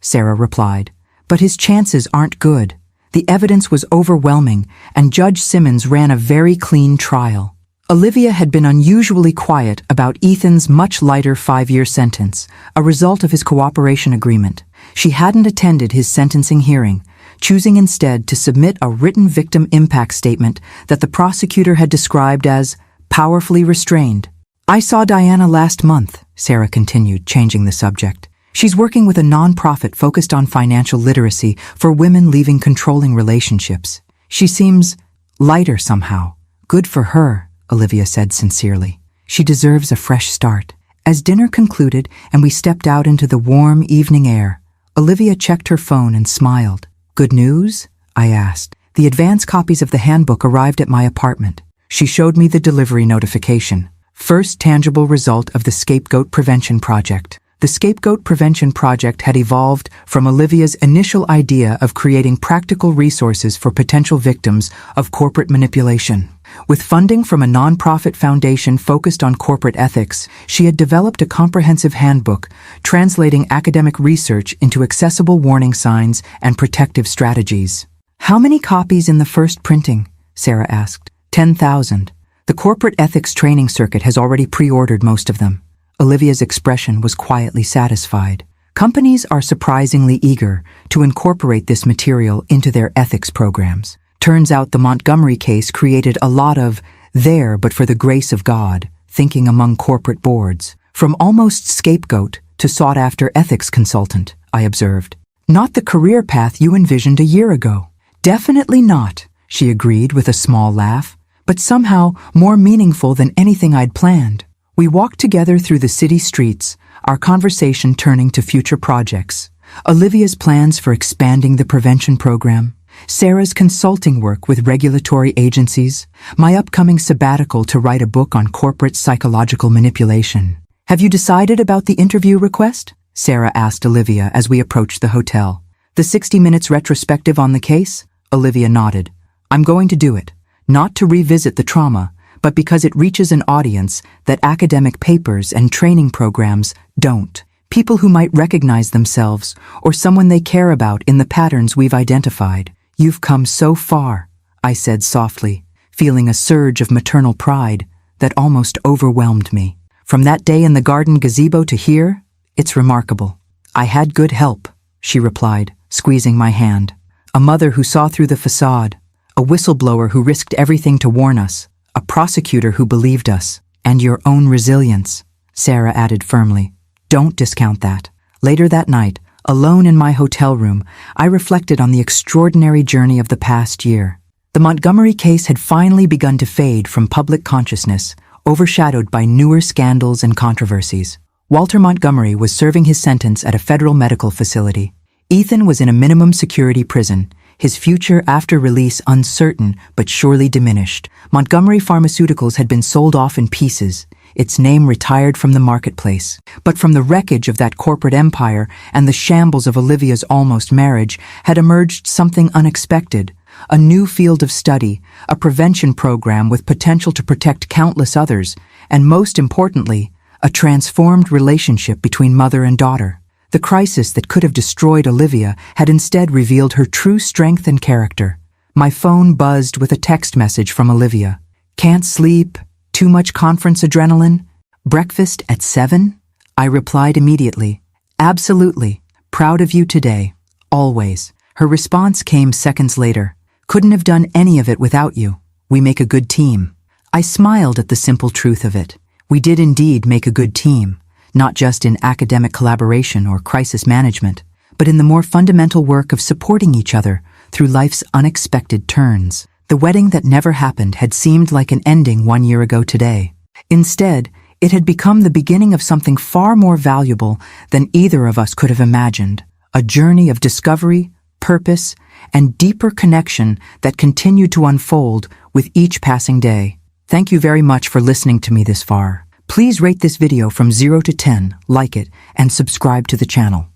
Sarah replied. "But his chances aren't good. The evidence was overwhelming, and Judge Simmons ran a very clean trial." Olivia had been unusually quiet about Ethan's much lighter 5-year sentence, a result of his cooperation agreement. She hadn't attended his sentencing hearing, choosing instead to submit a written victim impact statement that the prosecutor had described as powerfully restrained. "I saw Diana last month," Sarah continued, changing the subject. "She's working with a nonprofit focused on financial literacy for women leaving controlling relationships. She seems lighter somehow." "Good for her," Olivia said sincerely. "She deserves a fresh start." As dinner concluded and we stepped out into the warm evening air, Olivia checked her phone and smiled. "Good news?" I asked. "The advance copies of the handbook arrived at my apartment." She showed me the delivery notification. First tangible result of the Scapegoat Prevention Project. The Scapegoat Prevention Project had evolved from Olivia's initial idea of creating practical resources for potential victims of corporate manipulation. With funding from a nonprofit foundation focused on corporate ethics, she had developed a comprehensive handbook translating academic research into accessible warning signs and protective strategies. "How many copies in the first printing?" Sarah asked. 10,000. The corporate ethics training circuit has already pre-ordered most of them. Olivia's expression was quietly satisfied. Companies are surprisingly eager to incorporate this material into their ethics programs. Turns out the Montgomery case created a lot of "there but for the grace of God" thinking among corporate boards. From almost scapegoat to sought-after ethics consultant, I observed. "Not the career path you envisioned a year ago." "Definitely not," she agreed with a small laugh, "but somehow more meaningful than anything I'd planned." We walked together through the city streets, our conversation turning to future projects. Olivia's plans for expanding the prevention program, Sarah's consulting work with regulatory agencies, my upcoming sabbatical to write a book on corporate psychological manipulation. "Have you decided about the interview request?" Sarah asked Olivia as we approached the hotel. "The 60 minutes retrospective on the case?" Olivia nodded. "I'm going to do it, not to revisit the trauma, but because it reaches an audience that academic papers and training programs don't. People who might recognize themselves or someone they care about in the patterns we've identified." "You've come so far," I said softly, feeling a surge of maternal pride that almost overwhelmed me. "From that day in the garden gazebo to here, it's remarkable." "I had good help," she replied, squeezing my hand. "A mother who saw through the facade, a whistleblower who risked everything to warn us, a prosecutor who believed us, and your own resilience," Sarah added firmly. "Don't discount that." Later that night, alone in my hotel room, I reflected on the extraordinary journey of the past year. The Montgomery case had finally begun to fade from public consciousness, overshadowed by newer scandals and controversies. Walter Montgomery was serving his sentence at a federal medical facility. Ethan was in a minimum security prison, his future after release uncertain but surely diminished. Montgomery Pharmaceuticals had been sold off in pieces, its name retired from the marketplace. But from the wreckage of that corporate empire and the shambles of Olivia's almost marriage had emerged something unexpected, a new field of study, a prevention program with potential to protect countless others, and most importantly, a transformed relationship between mother and daughter. The crisis that could have destroyed Olivia had instead revealed her true strength and character. My phone buzzed with a text message from Olivia. "Can't sleep? Too much conference adrenaline? Breakfast at 7? I replied immediately. "Absolutely. Proud of you today. Always." Her response came seconds later. "Couldn't have done any of it without you. We make a good team." I smiled at the simple truth of it. We did indeed make a good team, not just in academic collaboration or crisis management, but in the more fundamental work of supporting each other through life's unexpected turns. The wedding that never happened had seemed like an ending 1 year ago today. Instead, it had become the beginning of something far more valuable than either of us could have imagined, a journey of discovery, purpose, and deeper connection that continued to unfold with each passing day. Thank you very much for listening to me this far. Please rate this video from 0 to 10, like it, and subscribe to the channel.